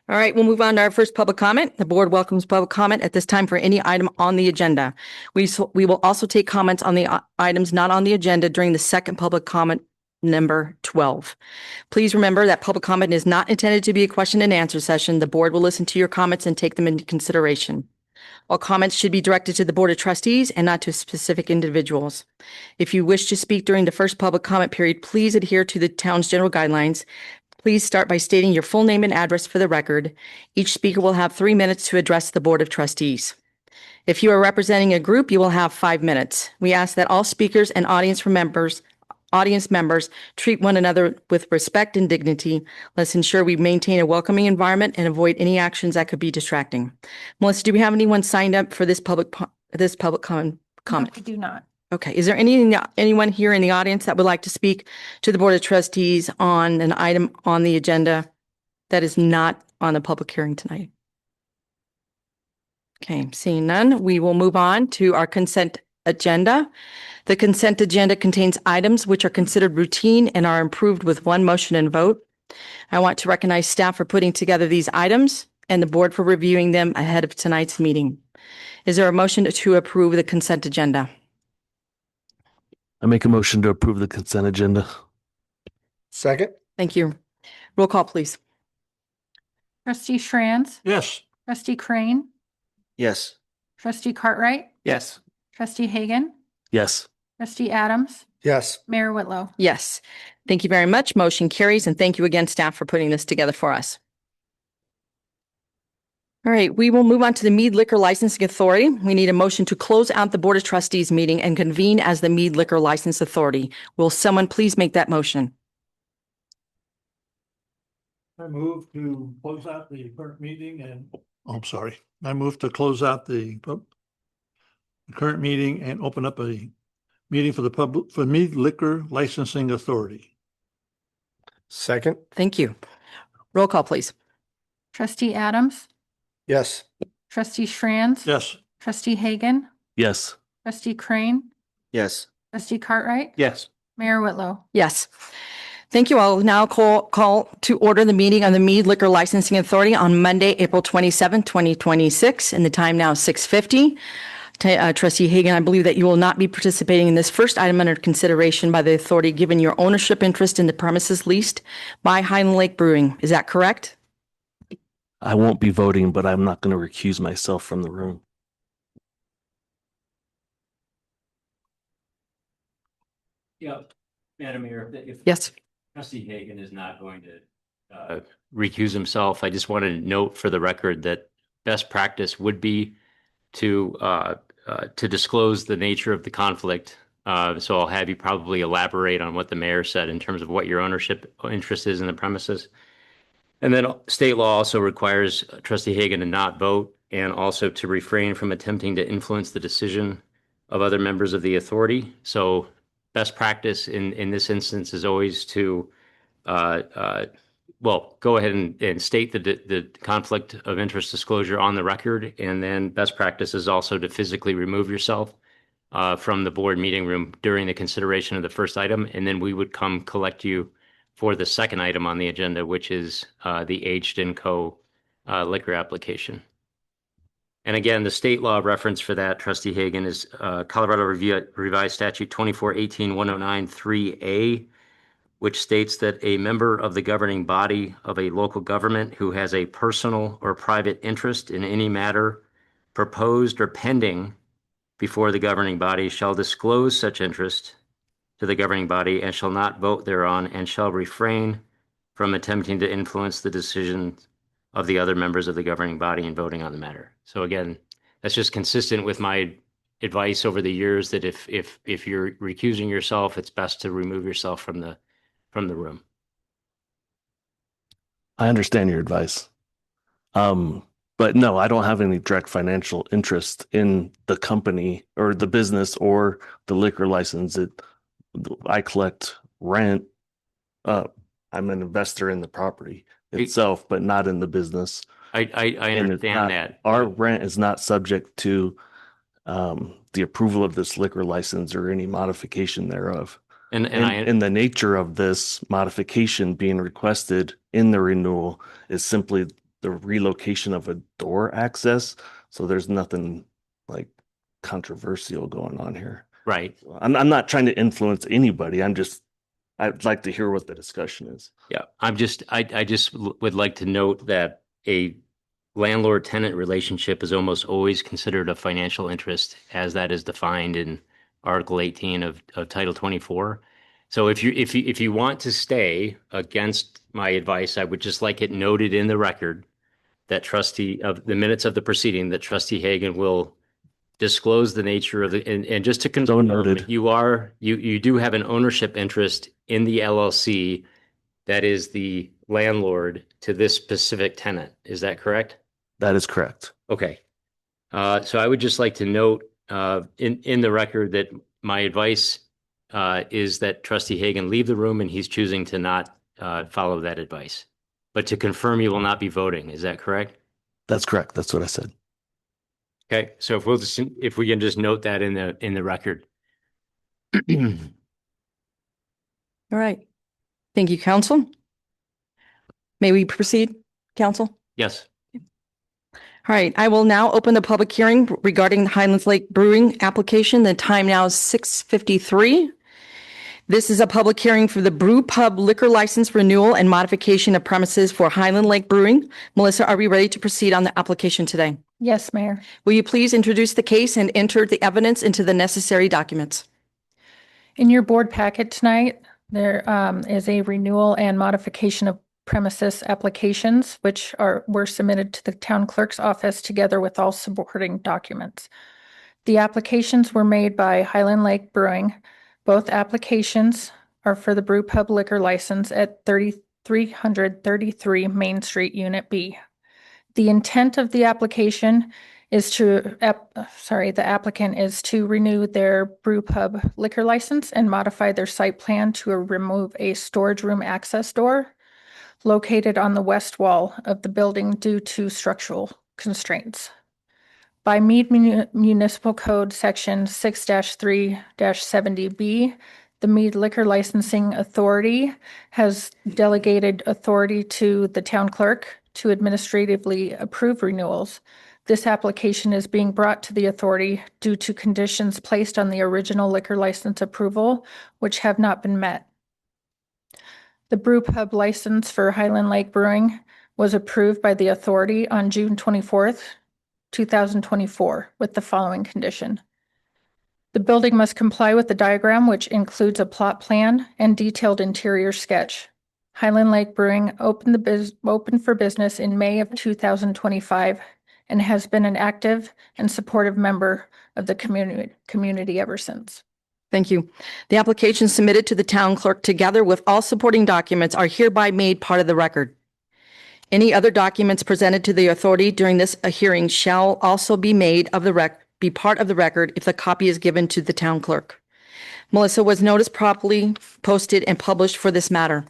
All right, we'll move on to our first public comment. The board welcomes public comment at this time for any item on the agenda. We will also take comments on the items not on the agenda during the second public comment, number 12. Please remember that public comment is not intended to be a question and answer session. The board will listen to your comments and take them into consideration. All comments should be directed to the Board of Trustees and not to specific individuals. If you wish to speak during the first public comment period, please adhere to the town's general guidelines. Please start by stating your full name and address for the record. Each speaker will have 3 minutes to address the Board of Trustees. If you are representing a group, you will have 5 minutes. We ask that all speakers and audience members treat one another with respect and dignity. Let's ensure we maintain a welcoming environment and avoid any actions that could be distracting. Melissa, do we have anyone signed up for this public comment? No, we do not. Okay. Is there anyone here in the audience that would like to speak to the Board of Trustees on an item on the agenda that is not on the public hearing tonight? Okay, seeing none, we will move on to our consent agenda. The consent agenda contains items which are considered routine and are approved with one motion and vote. I want to recognize staff for putting together these items and the board for reviewing them ahead of tonight's meeting. Is there a motion to approve the consent agenda? I make a motion to approve the consent agenda. Second? Thank you. Roll call, please. Trustee Schrantz, Yes. trustee Crane, Yes. trustee Cartwright, Yes. trustee Hagan, Yes. trustee Adams, Yes. Mayor Whitlow. Yes. Thank you very much. Motion carries, and thank you again, staff, for putting this together for us. All right, we will move on to the Mead Liquor Licensing Authority. We need a motion to close out the Board of Trustees meeting and convene as the Mead Liquor License Authority. Will someone please make that motion? I move to close out the current meeting and, I'm sorry. I move to close out the current meeting and open up a meeting for the public, for Mead Liquor Licensing Authority. Second? Thank you. Roll call, please. Trustee Adams, Yes. trustee Schrantz, Yes. trustee Hagan, Yes. trustee Crane, Yes. trustee Cartwright, Yes. Mayor Whitlow. Yes. Thank you. I'll now call to order the meeting of the Mead Liquor Licensing Authority on Monday, April 27, 2026, and the time now is 6:50. Trustee Hagan, I believe that you will not be participating in this first item under consideration by the authority given your ownership interest in the premises leased by Highland Lake Brewing. Is that correct? I won't be voting, but I'm not going to recuse myself from the room. Yeah, Madam Mayor, if Yes. Trustee Hagan is not going to recuse himself, I just want to note for the record that best practice would be to disclose the nature of the conflict. So I'll have you probably elaborate on what the mayor said in terms of what your ownership interest is in the premises. And then state law also requires Trustee Hagan to not vote and also to refrain from attempting to influence the decision of other members of the authority. So best practice in this instance is always to, well, go ahead and state the conflict of interest disclosure on the record. And then best practice is also to physically remove yourself from the board meeting room during the consideration of the first item. And then we would come collect you for the second item on the agenda, which is the Aged & Co. liquor application. And again, the state law reference for that, Trustee Hagan, is Colorado Revised Statute 24-18-109-3A, which states that a member of the governing body of a local government who has a personal or private interest in any matter proposed or pending before the governing body shall disclose such interest to the governing body and shall not vote thereon and shall refrain from attempting to influence the decision of the other members of the governing body in voting on the matter. So again, that's just consistent with my advice over the years that if you're recusing yourself, it's best to remove yourself from the room. I understand your advice. But no, I don't have any direct financial interest in the company or the business or the liquor license. I collect rent. I'm an investor in the property itself, but not in the business. I understand that. Our rent is not subject to the approval of this liquor license or any modification thereof. And the nature of this modification being requested in the renewal is simply the relocation of a door access. So there's nothing like controversial going on here. Right. I'm not trying to influence anybody. I'd like to hear what the discussion is. Yeah, I just would like to note that a landlord-tenant relationship is almost always considered a financial interest, as that is defined in Article 18 of Title 24. So if you want to stay against my advice, I would just like it noted in the record that Trustee of the minutes of the proceeding that Trustee Hagan will disclose the nature of the and just to confirm, you do have an ownership interest in the LLC that is the landlord to this specific tenant. Is that correct? That is correct. Okay. So I would just like to note in the record that my advice is that Trustee Hagan leave the room and he's choosing to not follow that advice. But to confirm, you will not be voting. Is that correct? That's correct. That's what I said. Okay. So if we can just note that in the record. All right. Thank you, counsel. May we proceed, counsel? Yes. All right. I will now open the public hearing regarding the Highlands Lake Brewing application. The time now is 6:53. This is a public hearing for the Brew Pub liquor license renewal and modification of premises for Highland Lake Brewing. Melissa, are we ready to proceed on the application today? Yes, Mayor. Will you please introduce the case and enter the evidence into the necessary documents? In your board packet tonight, there is a renewal and modification of premises applications, which were submitted to the town clerk's office together with all supporting documents. The applications were made by Highland Lake Brewing. Both applications are for the Brew Pub liquor license at 3333 Main Street, Unit B. The intent of the application is the applicant is to renew their Brew Pub liquor license and modify their site plan to remove a storage room access door located on the west wall of the building due to structural constraints. By Mead Municipal Code Section 6-3-70B, the Mead Liquor Licensing Authority has delegated authority to the town clerk to administratively approve renewals. This application is being brought to the authority due to conditions placed on the original liquor license approval, which have not been met. The brew pub license for Highland Lake Brewing was approved by the authority on June 24th, 2024, with the following condition. The building must comply with the diagram, which includes a plot plan and detailed interior sketch. Highland Lake Brewing opened for business in May of 2025 and has been an active and supportive member of the community ever since. Thank you. The application submitted to the town clerk together with all supporting documents are hereby made part of the record. Any other documents presented to the authority during this hearing shall also be made of be part of the record if the copy is given to the town clerk. Melissa, was notice properly posted and published for this matter?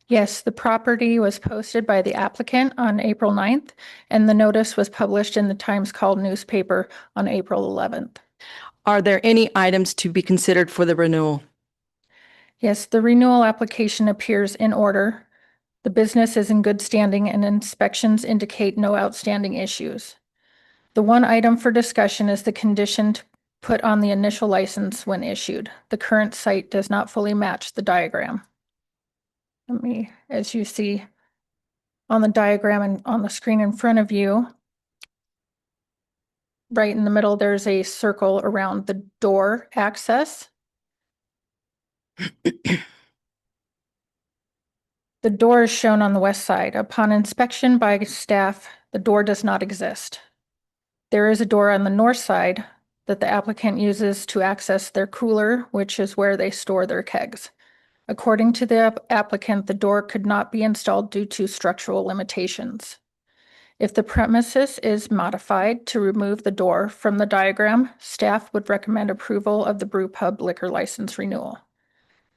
Yes, the property was posted by the applicant on April 9th, and the notice was published in the Times Call newspaper on April 11th. Are there any items to be considered for the renewal? Yes, the renewal application appears in order. The business is in good standing and inspections indicate no outstanding issues. The one item for discussion is the condition put on the initial license when issued. The current site does not fully match the diagram. As you see on the diagram and on the screen in front of you, right in the middle, there's a circle around the door access. The door is shown on the west side. Upon inspection by staff, the door does not exist. There is a door on the north side that the applicant uses to access their cooler, which is where they store their kegs. According to the applicant, the door could not be installed due to structural limitations. If the premises is modified to remove the door from the diagram, staff would recommend approval of the brew pub liquor license renewal.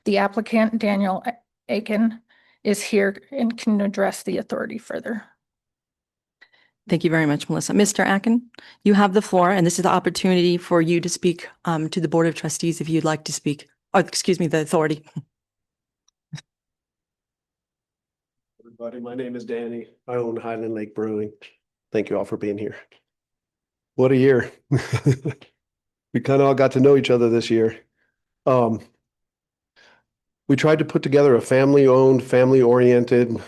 The applicant, Daniel Aiken, is here and can address the authority further. Thank you very much, Melissa. Mr. Akin, you have the floor, and this is the opportunity for you to speak to the Board of Trustees if you'd like to speak. Oh, excuse me, the authority. Everybody, my name is Danny. I own Highland Lake Brewing. Thank you all for being here. What a year. We kind of all got to know each other this year. We tried to put together a family-owned, family-oriented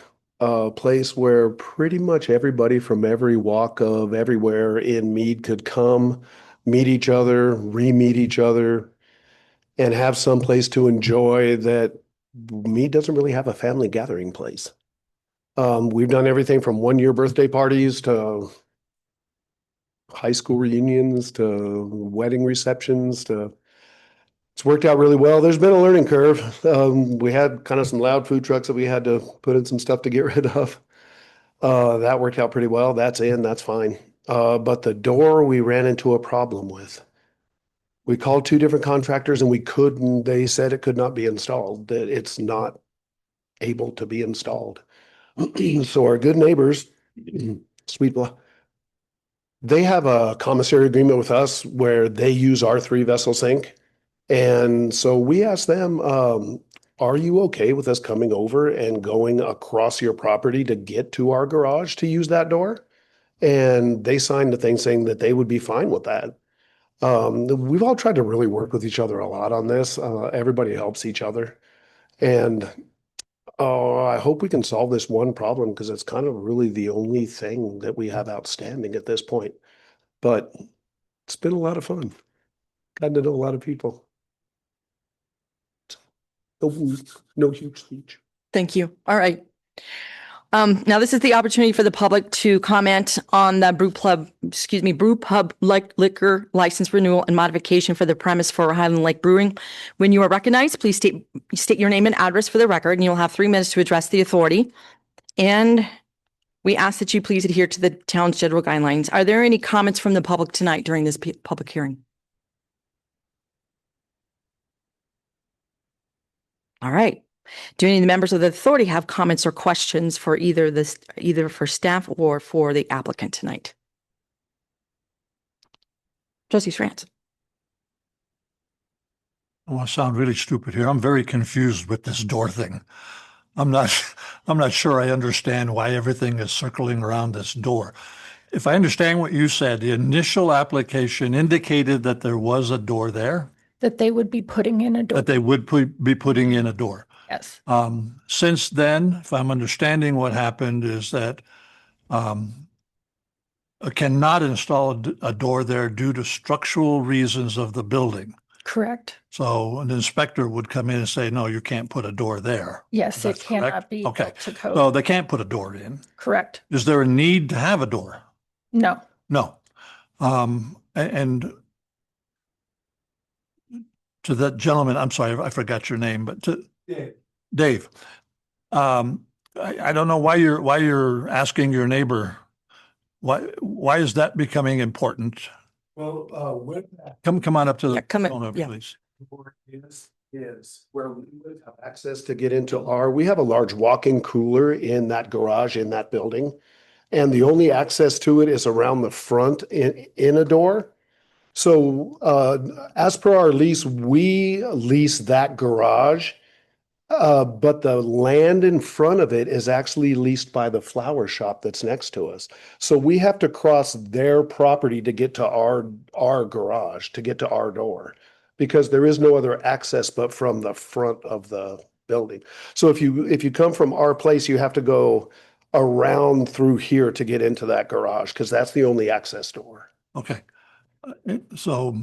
place where pretty much everybody from every walk of everywhere in Mead could come, meet each other, re-meet each other, and have some place to enjoy that Mead doesn't really have a family gathering place. We've done everything from one-year birthday parties to high school reunions to wedding receptions to it's worked out really well. There's been a learning curve. We had kind of some loud food trucks that we had to put in some stuff to get rid of. That worked out pretty well. That's in, that's fine. But the door we ran into a problem with. We called 2 different contractors and they said it could not be installed, that it's not able to be installed. So our good neighbors, Sweetblaw, they have a commissary agreement with us where they use our 3-vessel sink. And so we asked them, are you okay with us coming over and going across your property to get to our garage to use that door? And they signed the thing saying that they would be fine with that. We've all tried to really work with each other a lot on this. Everybody helps each other. And I hope we can solve this one problem because it's kind of really the only thing that we have outstanding at this point. But it's been a lot of fun. Gotten to know a lot of people. No huge speech. Thank you. All right. Now this is the opportunity for the public to comment on the brew pub liquor license renewal and modification for the premise for Highland Lake Brewing. When you are recognized, please state your name and address for the record, and you'll have 3 minutes to address the authority. And we ask that you please adhere to the town's general guidelines. Are there any comments from the public tonight during this public hearing? All right. Do any of the members of the authority have comments or questions for either for staff or for the applicant tonight? Trustee Stranz. I want to sound really stupid here. I'm very confused with this door thing. I'm not sure I understand why everything is circling around this door. if I understand what you said, the initial application indicated that there was a door there, That they would be putting in a door. that they would be putting in a door. Yes, Since then, if I'm understanding what happened is that cannot install a door there due to structural reasons of the building. correct. So an inspector would come in and say, no, you can't put a door there. Yes, it That's correct? cannot be Okay. built to code. So they can't put a door in. Correct. Is there a need to have a door? No, No. And to that gentleman, I'm sorry, I forgot your name, but to Dave. I don't know why you're asking your neighbor. Why is that becoming important? Well, Come on up to Yeah, the come in, phone, yeah. please. is where we would have access to get into we have a large walk-in cooler in that garage in that building. And the only access to it is around the front in a door. So as per our lease, we lease that garage. But the land in front of it is actually leased by the flower shop that's next to us. So we have to cross their property to get to our garage, to get to our door, because there is no other access but from the front of the building. So if you come from our place, you have to go around through here to get into that garage, because that's the only access door. Okay. So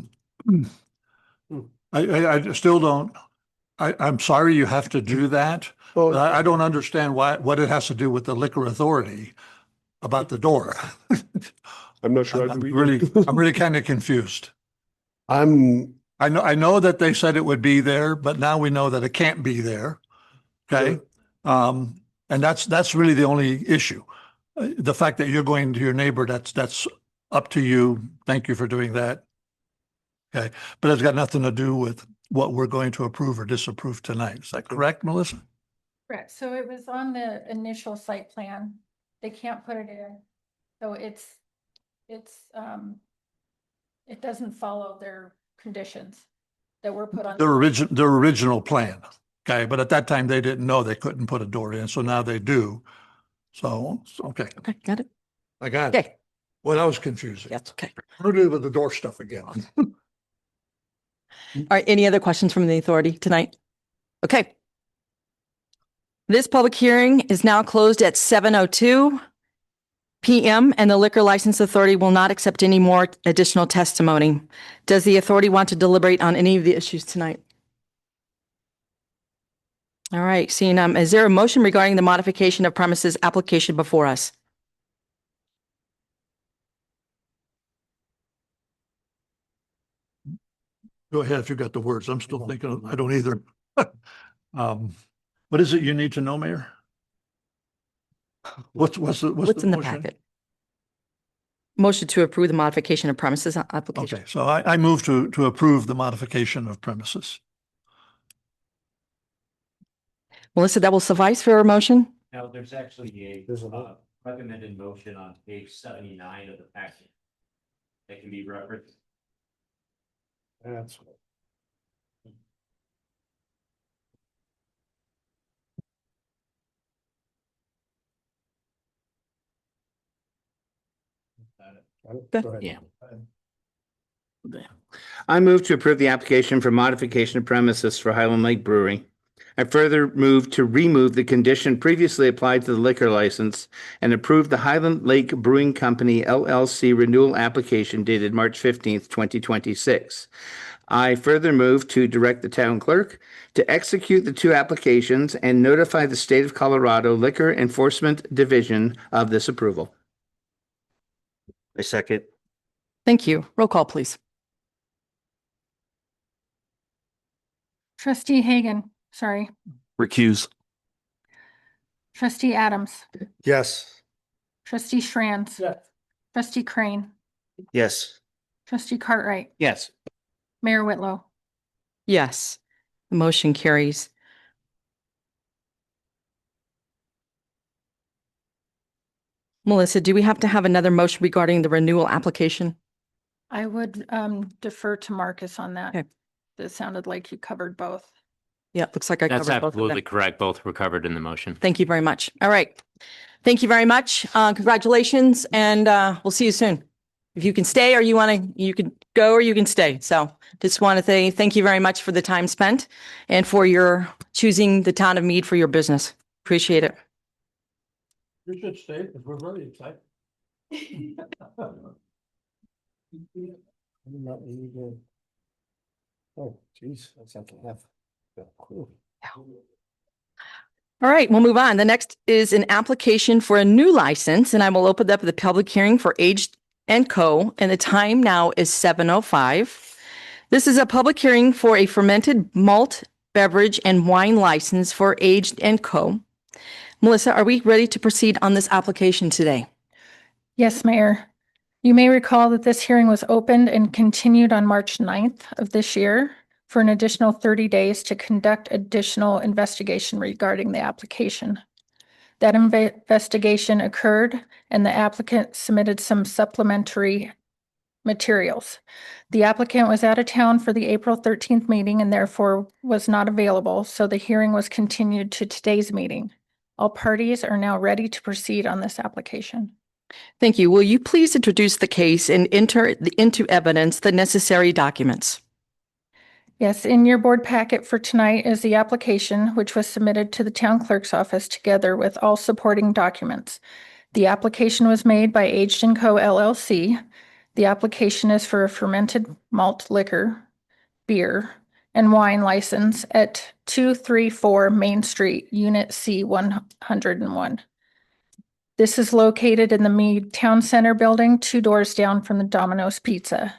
I still don't, I'm sorry you have to do that. Well, I don't understand what it has to do with the liquor authority about the door. I'm not sure. I'm really kind of confused. I know that they said it would be there, but now we know that it can't be there. Okay. And that's really the only issue. The fact that you're going to your neighbor, that's up to you. Thank you for doing that. Okay. But it's got nothing to do with what we're going to approve or disapprove tonight. Is that correct, Melissa? correct. So it was on the initial site plan. They can't put it in. So it doesn't follow their conditions that were put on. Their original plan. Okay. But at that time, they didn't know they couldn't put a door in. So now they do. So, okay. Okay, got it. I got it. Okay, Well, that was confusing. that's okay. We're doing with the door stuff again. All right, any other questions from the authority tonight? Okay. This public hearing is now closed at 7:02 PM and the Liquor License Authority will not accept any more additional testimony. Does the authority want to deliberate on any of the issues tonight? All right, seeing is there a motion regarding the modification of premises application before us? Go ahead if you got the words. I'm still thinking, I don't either. What is it you need to know, Mayor? What's In the motion? packet? Motion to approve the modification of premises application. Okay, so I move to approve the modification of premises. Melissa, that will suffice for a motion? Now, there's actually a recommended motion on page 79 of the packet that can be referenced. That's Yeah. I move to approve the application for modification of premises for Highland Lake Brewery. I further move to remove the condition previously applied to the liquor license and approve the Highland Lake Brewing Company LLC renewal application dated March 15th, 2026. I further move to direct the town clerk to execute the two applications and notify the State of Colorado Liquor Enforcement Division of this approval. I second. Thank you. Roll call, please. Trustee Hagan, sorry. Recuse. Trustee Adams. Yes. Trustee Schranz. Yes. Trustee Crane. Yes. Trustee Cartwright. Yes. Mayor Whitlow. Yes, the motion carries. Melissa, do we have to have another motion regarding the renewal application? I would defer to Marcus on that. Okay. It sounded like you covered both. Yeah, looks like I That's covered both of them. absolutely correct. Both were covered in the motion. Thank you very much. All right. Thank you very much. Congratulations, and we'll see you soon. If you can stay or you can go or you can stay. So just want to say thank you very much for the time spent and for your choosing the town of Mead for your business. Appreciate it. You should stay because we're very excited. Oh, geez, that's like a half. All right, we'll move on. The next is an application for a new license, and I will open up the public hearing for Aged & Co. And the time now is 7:05. This is a public hearing for a fermented malt beverage and wine license for Aged & Co. Melissa, are we ready to proceed on this application today? Yes, Mayor. You may recall that this hearing was opened and continued on March 9th of this year for an additional 30 days to conduct additional investigation regarding the application. That investigation occurred and the applicant submitted some supplementary materials. The applicant was out of town for the April 13th meeting and therefore was not available, so the hearing was continued to today's meeting. All parties are now ready to proceed on this application. Thank you. Will you please introduce the case and enter into evidence the necessary documents? Yes, in your board packet for tonight is the application, which was submitted to the town clerk's office together with all supporting documents. The application was made by Aged & Co. LLC. The application is for a fermented malt liquor, beer, and wine license at 234 Main Street, Unit C 101. This is located in the Mead Town Center building, 2 doors down from the Domino's Pizza.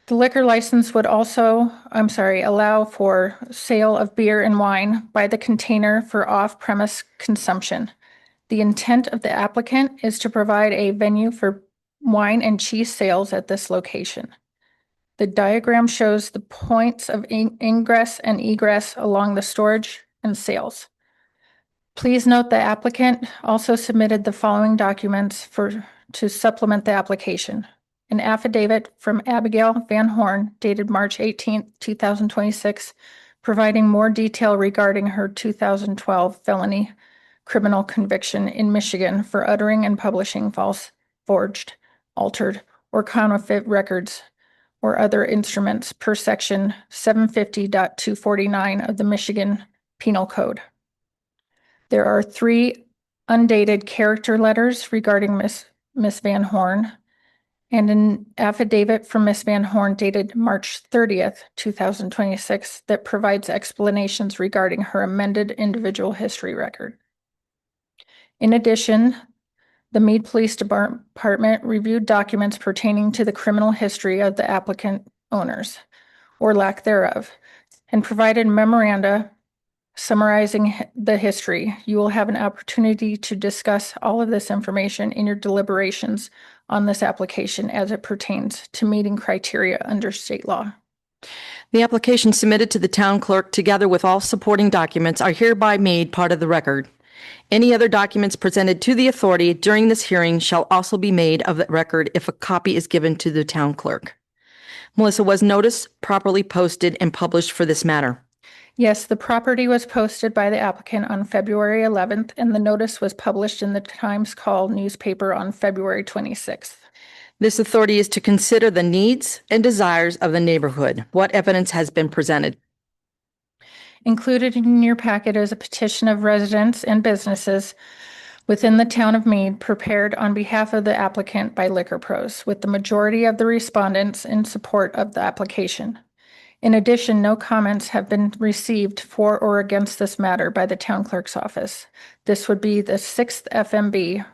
The liquor license would also, allow for sale of beer and wine by the container for off-premise consumption. The intent of the applicant is to provide a venue for wine and cheese sales at this location. The diagram shows the points of ingress and egress along the storage and sales. Please note the applicant also submitted the following documents to supplement the application. An affidavit from Abigail Van Horn dated March 18, 2026, providing more detail regarding her 2012 felony criminal conviction in Michigan for uttering and publishing false, forged, altered, or counterfeit records or other instruments per section 750.249 of the Michigan Penal Code. There are 3 undated character letters regarding Miss Van Horn and an affidavit from Miss Van Horn dated March 30th, 2026 that provides explanations regarding her amended individual history record. In addition, the Mead Police Department reviewed documents pertaining to the criminal history of the applicant owners, or lack thereof, and provided memoranda summarizing the history. You will have an opportunity to discuss all of this information in your deliberations on this application as it pertains to meeting criteria under state law. The application submitted to the town clerk together with all supporting documents are hereby made part of the record. Any other documents presented to the authority during this hearing shall also be made of the record if a copy is given to the town clerk. Melissa, was notice properly posted and published for this matter? Yes, the property was posted by the applicant on February 11th, and the notice was published in the Times Call newspaper on February 26th. This authority is to consider the needs and desires of the neighborhood. What evidence has been presented? Included in your packet is a petition of residents and businesses within the town of Mead prepared on behalf of the applicant by Liquor Pros, with the majority of the respondents in support of the application. In addition, no comments have been received for or against this matter by the town clerk's office. This would be the 6th FMB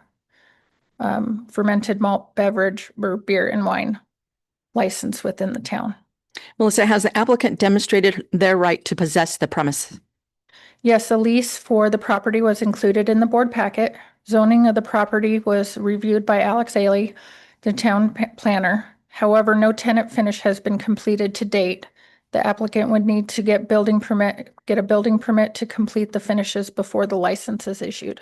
fermented malt beverage or beer and wine license within the town. Melissa, has the applicant demonstrated their right to possess the premise? Yes, a lease for the property was included in the board packet. Zoning of the property was reviewed by Alex Ailey, the town planner. However, no tenant finish has been completed to date. The applicant would need to get a building permit to complete the finishes before the license is issued.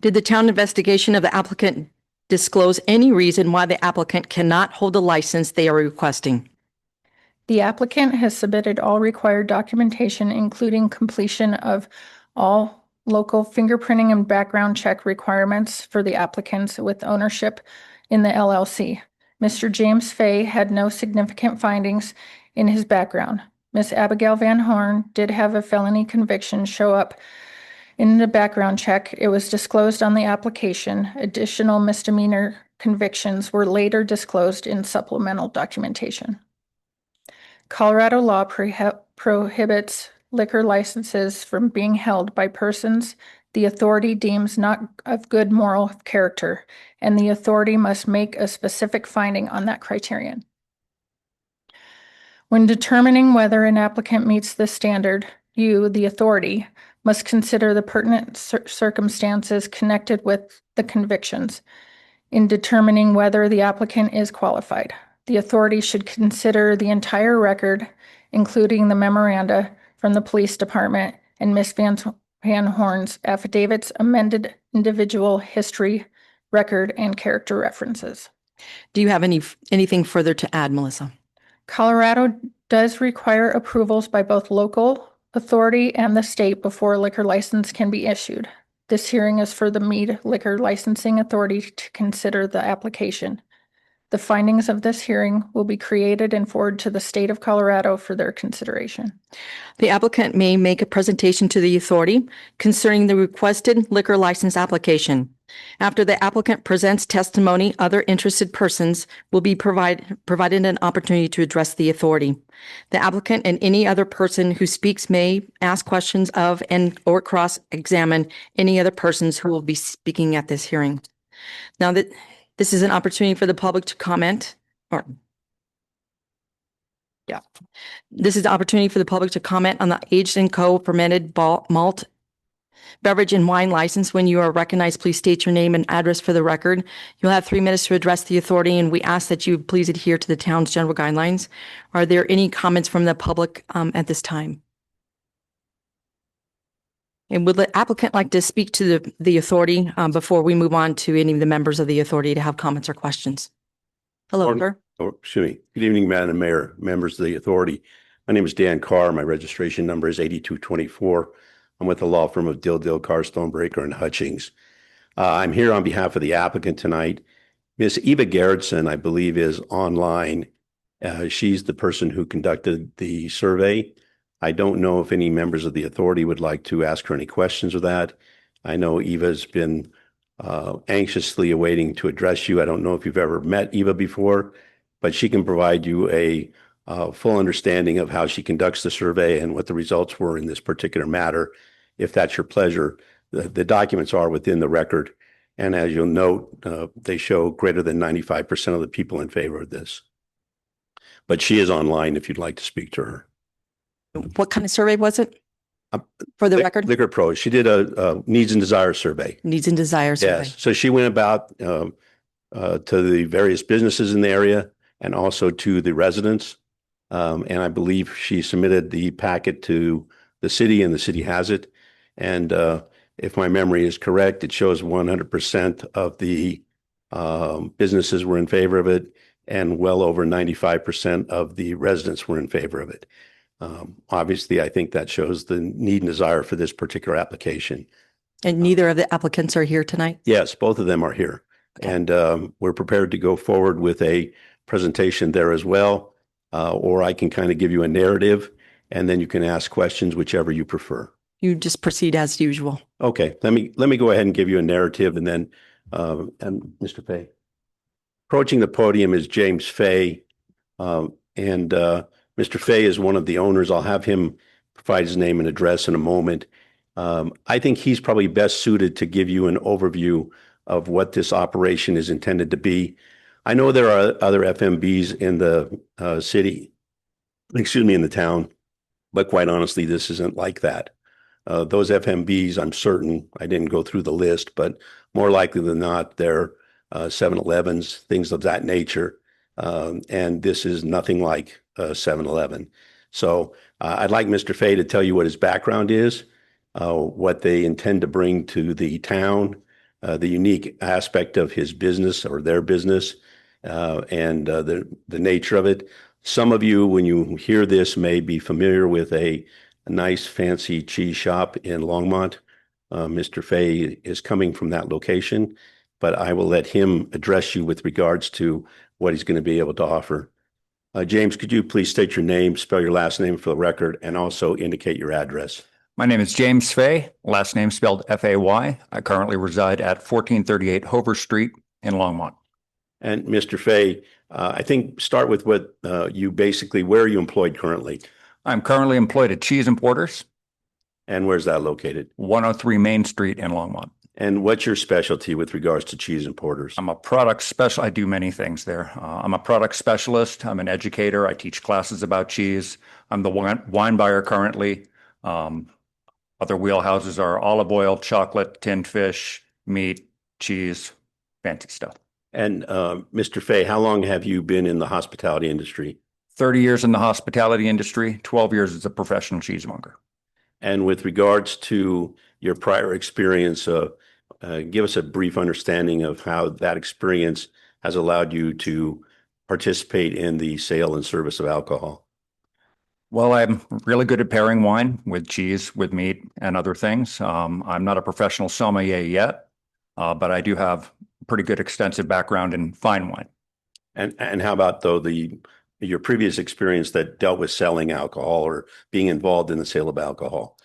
Did the town investigation of the applicant disclose any reason why the applicant cannot hold the license they are requesting? The applicant has submitted all required documentation, including completion of all local fingerprinting and background check requirements for the applicants with ownership in the LLC. Mr. James Fay had no significant findings in his background. Ms. Abigail Van Horn did have a felony conviction show up in the background check. It was disclosed on the application. Additional misdemeanor convictions were later disclosed in supplemental documentation. Colorado law prohibits liquor licenses from being held by persons the authority deems not of good moral character, and the authority must make a specific finding on that criterion. When determining whether an applicant meets this standard, you, the authority, must consider the pertinent circumstances connected with the convictions in determining whether the applicant is qualified. The authority should consider the entire record, including the memoranda from the police department and Ms. Van Horn's affidavits, amended individual history, record, and character references. Do you have anything further to add, Melissa? Colorado does require approvals by both local authority and the state before a liquor license can be issued. This hearing is for the Mead Liquor Licensing Authority to consider the application. The findings of this hearing will be created and forwarded to the state of Colorado for their consideration. The applicant may make a presentation to the authority concerning the requested liquor license application. After the applicant presents testimony, other interested persons will be provided an opportunity to address the authority. The applicant and any other person who speaks may ask questions of and or cross-examine any other persons who will be speaking at this hearing. Now that this is an opportunity for the public to comment, this is the opportunity for the public to comment on the Aged & Co. fermented malt beverage and wine license. When you are recognized, please state your name and address for the record. You'll have 3 minutes to address the authority, and we ask that you please adhere to the town's general guidelines. Are there any comments from the public at this time? And would the applicant like to speak to the authority before we move on to any of the members of the authority to have comments or questions? Hello, sir. Excuse me. Good evening, Madam Mayor, members of the authority. My name is Dan Carr. My registration number is 8224. I'm with the law firm of Dill, Carr, Stonebreaker, and Hutchings. I'm here on behalf of the applicant tonight. Ms. Eva Gerritsen, I believe, is online. She's the person who conducted the survey. I don't know if any members of the authority would like to ask her any questions of that. I know Eva's been anxiously awaiting to address you. I don't know if you've ever met Eva before, but she can provide you a full understanding of how she conducts the survey and what the results were in this particular matter, if that's your pleasure. The documents are within the record, and as you'll note, they show greater than 95% of the people in favor of this. But she is online if you'd like to speak to her. What kind of survey was it? For the record? Liquor Pro. She did a needs and desire survey. Needs and desire survey. Yes. So she went about to the various businesses in the area and also to the residents. And I believe she submitted the packet to the city, and the city has it. And if my memory is correct, it shows 100% of the businesses were in favor of it, and well over 95% of the residents were in favor of it. Obviously, I think that shows the need and desire for this particular application. And neither of the applicants are here tonight? Yes, both of them are here. Okay. And we're prepared to go forward with a presentation there as well. Or I can kind of give you a narrative, and then you can ask questions, whichever you prefer. You just proceed as usual. Okay, let me go ahead and give you a narrative, and then and Mr. Fay. Approaching the podium is James Fay, and Mr. Fay is one of the owners. I'll have him provide his name and address in a moment. I think he's probably best suited to give you an overview of what this operation is intended to be. I know there are other FMBs in the in the town, but quite honestly, this isn't like that. Those FMBs, I'm certain, I didn't go through the list, but more likely than not, they're 7-Elevens, things of that nature. And this is nothing like 7-Eleven. So I'd like Mr. Fay to tell you what his background is, what they intend to bring to the town, the unique aspect of his business or their business, and the nature of it. Some of you, when you hear this, may be familiar with a nice fancy cheese shop in Longmont. Mr. Fay is coming from that location, but I will let him address you with regards to what he's going to be able to offer. James, could you please state your name, spell your last name for the record, and also indicate your address? My name is James Fay, last name spelled F-A-Y. I currently reside at 1438 Hover Street in Longmont. And Mr. Fay, I think start with what where are you employed currently? I'm currently employed at Cheese Importers. And where's that located? 103 Main Street in Longmont. And what's your specialty with regards to Cheese Importers? I'm a product special. I do many things there. I'm a product specialist. I'm an educator. I teach classes about cheese. I'm the wine buyer currently. Other wheelhouses are olive oil, chocolate, tinned fish, meat, cheese, fancy stuff. And Mr. Fay, how long have you been in the hospitality industry? 30 years in the hospitality industry, 12 years as a professional cheesemonger. And with regards to your prior experience, give us a brief understanding of how that experience has allowed you to participate in the sale and service of alcohol. Well, I'm really good at pairing wine with cheese, with meat, and other things. I'm not a professional sommelier yet, but I do have a pretty good extensive background in fine wine. And how about though your previous experience that dealt with selling alcohol or being involved in the sale of alcohol?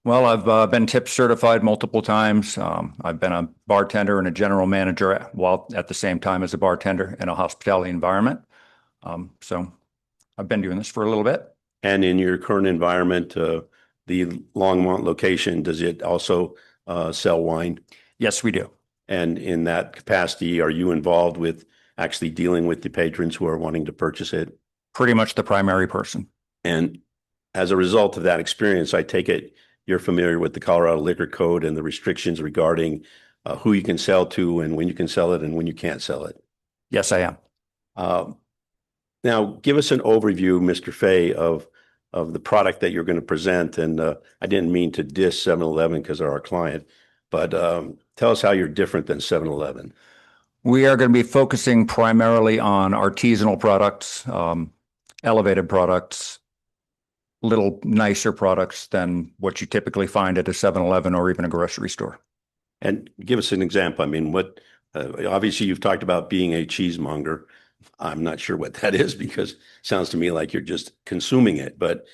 Well, I've been tip certified multiple times. I've been a bartender and a general manager while at the same time as a bartender in a hospitality environment. So I've been doing this for a little bit. And in your current environment, the Longmont location, does it also sell wine? Yes, we do. And in that capacity, are you involved with actually dealing with the patrons who are wanting to purchase it? Pretty much the primary person. And as a result of that experience, I take it you're familiar with the Colorado Liquor Code and the restrictions regarding who you can sell to and when you can sell it and when you can't sell it. Yes, I am. Now, give us an overview, Mr. Fay, of the product that you're going to present. And I didn't mean to diss 7-Eleven because they're our client, but tell us how you're different than 7-Eleven. We are going to be focusing primarily on artisanal products, elevated products, little nicer products than what you typically find at a 7-Eleven or even a grocery store. And give us an example. I mean, obviously you've talked about being a cheesemonger. I'm not sure what that is because it sounds to me like you're just consuming it, but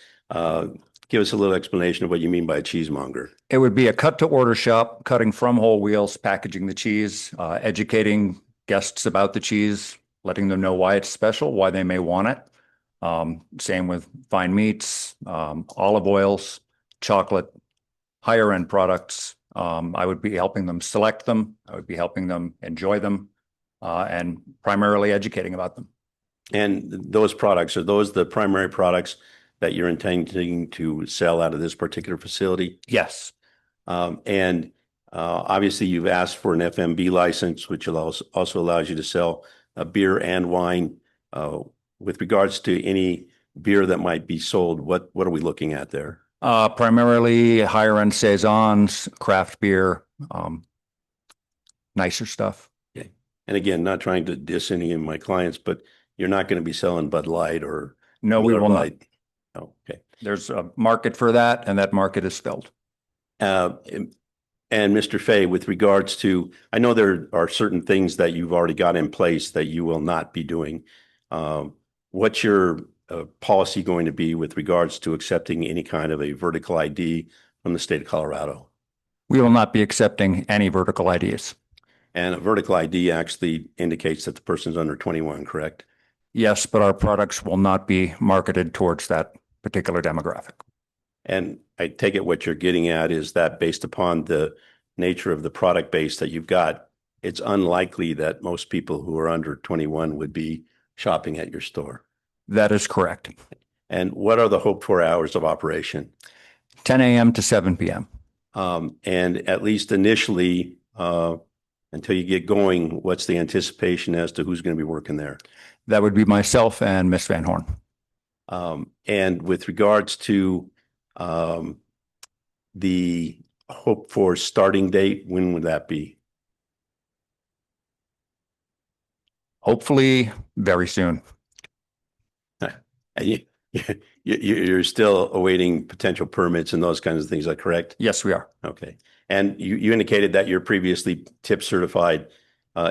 give us a little explanation of what you mean by a cheesemonger. It would be a cut to order shop, cutting from whole wheels, packaging the cheese, educating guests about the cheese, letting them know why it's special, why they may want it. Same with fine meats, olive oils, chocolate, higher end products. I would be helping them select them. I would be helping them enjoy them. And primarily educating about them. And those products, are those the primary products that you're intending to sell out of this particular facility? Yes. And obviously you've asked for an FMB license, which also allows you to sell beer and wine. With regards to any beer that might be sold, what are we looking at there? Primarily higher end saisons, craft beer, nicer stuff. And again, not trying to diss any of my clients, but you're not going to be selling Bud Light or no, we will not. Oh, okay. There's a market for that, and that market is filled. And Mr. Fay, with regards to, I know there are certain things that you've already got in place that you will not be doing. What's your policy going to be with regards to accepting any kind of a vertical ID from the state of Colorado? We will not be accepting any vertical IDs. And a vertical ID actually indicates that the person's under 21, correct? Yes, but our products will not be marketed towards that particular demographic. And I take it what you're getting at is that based upon the nature of the product base that you've got, it's unlikely that most people who are under 21 would be shopping at your store. That is correct. And what are the hoped for hours of operation? 10 a.m. to 7 p.m. And at least initially, until you get going, what's the anticipation as to who's going to be working there? That would be myself and Miss Van Horn. And with regards to the hope for starting date, when would that be? Hopefully very soon. And you're still awaiting potential permits and those kinds of things, is that correct? Yes, we are. Okay. And you indicated that you're previously tip certified.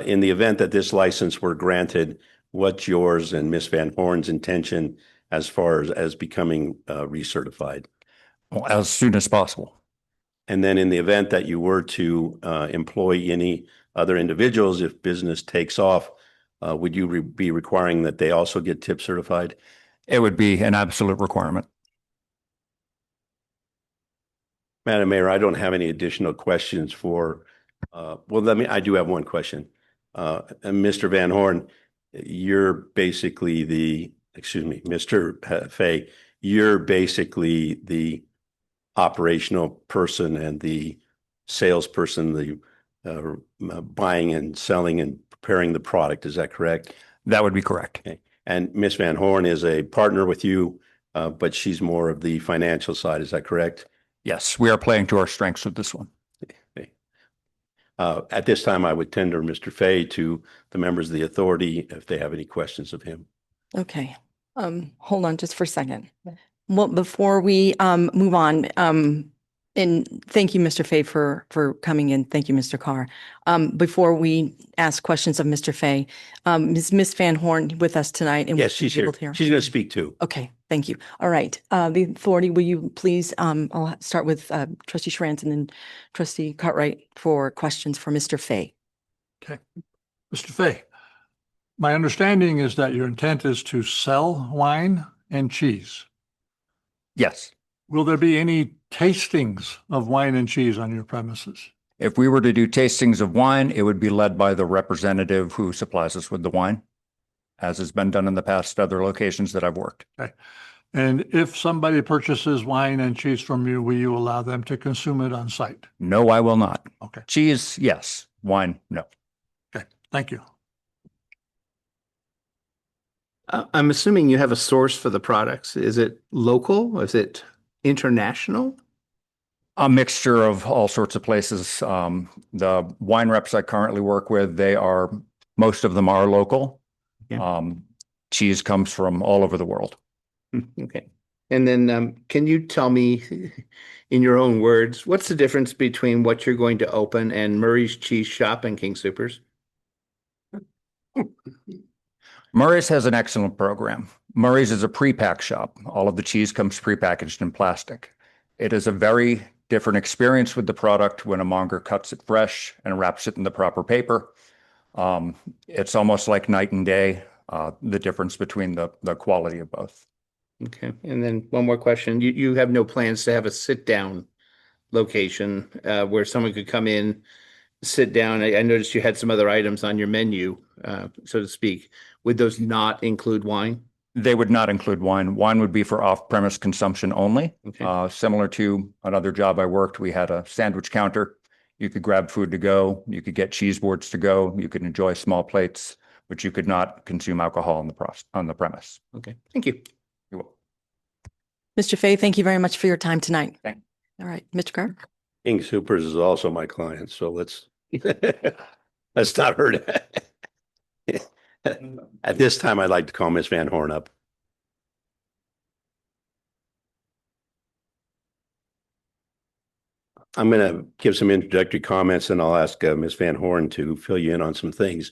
In the event that this license were granted, what's yours and Ms. Van Horn's intention as far as becoming recertified? Well, as soon as possible. And then in the event that you were to employ any other individuals, if business takes off, would you be requiring that they also get tip certified? It would be an absolute requirement. Madam Mayor, I don't have any additional questions for, I do have one question. And Mr. Van Horn, you're basically Mr. Fay, you're basically the operational person and the salesperson, the buying and selling and preparing the product. Is that correct? That would be correct. Okay. And Ms. Van Horn is a partner with you, but she's more of the financial side. Is that correct? Yes, we are playing to our strengths with this one. Okay. At this time, I would tender Mr. Fay to the members of the authority if they have any questions of him. Okay, hold on just for a second. Well, before we move on, and thank you, Mr. Fay, for coming in. Thank you, Mr. Carr. Before we ask questions of Mr. Fay, is Ms. Van Horn with us tonight? And Yes, will she's she be here. able to hear? She's going to speak too. Okay, thank you. All right, the authority, will you please, I'll start with Trustee Schranz and then Trustee Cartwright for questions for Mr. Fay. Okay. Mr. Fay, my understanding is that your intent is to sell wine and cheese. Yes. Will there be any tastings of wine and cheese on your premises? If we were to do tastings of wine, it would be led by the representative who supplies us with the wine, as has been done in the past other locations that I've worked. Okay. And if somebody purchases wine and cheese from you, will you allow them to consume it on site? No, I will not. Okay. Cheese, yes. Wine, no. Okay, thank you. I'm assuming you have a source for the products. Is it local? Is it international? A mixture of all sorts of places. The wine reps I currently work with, most of them are local. Yeah. Cheese comes from all over the world. Okay. And then can you tell me in your own words, what's the difference between what you're going to open and Murray's Cheese Shop and King Soopers? Murray's has an excellent program. Murray's is a pre-pack shop. All of the cheese comes pre-packaged in plastic. It is a very different experience with the product when a monger cuts it fresh and wraps it in the proper paper. It's almost like night and day, the difference between the quality of both. Okay. And then one more question. You have no plans to have a sit-down location where someone could come in, sit down. I noticed you had some other items on your menu, so to speak. Would those not include wine? They would not include wine. Wine would be for off-premise consumption only. Okay. Similar to another job I worked, we had a sandwich counter. You could grab food to go. You could get cheese boards to go. You could enjoy small plates, but you could not consume alcohol on the premise. Okay. Thank you. You're welcome. Mr. Fay, thank you very much for your time tonight. Thank All right, Mr. Carr? King Soopers is also my client, so let's not hurt it. At this time, I'd like to call Ms. Van Horn up. I'm going to give some introductory comments and I'll ask Ms. Van Horn to fill you in on some things.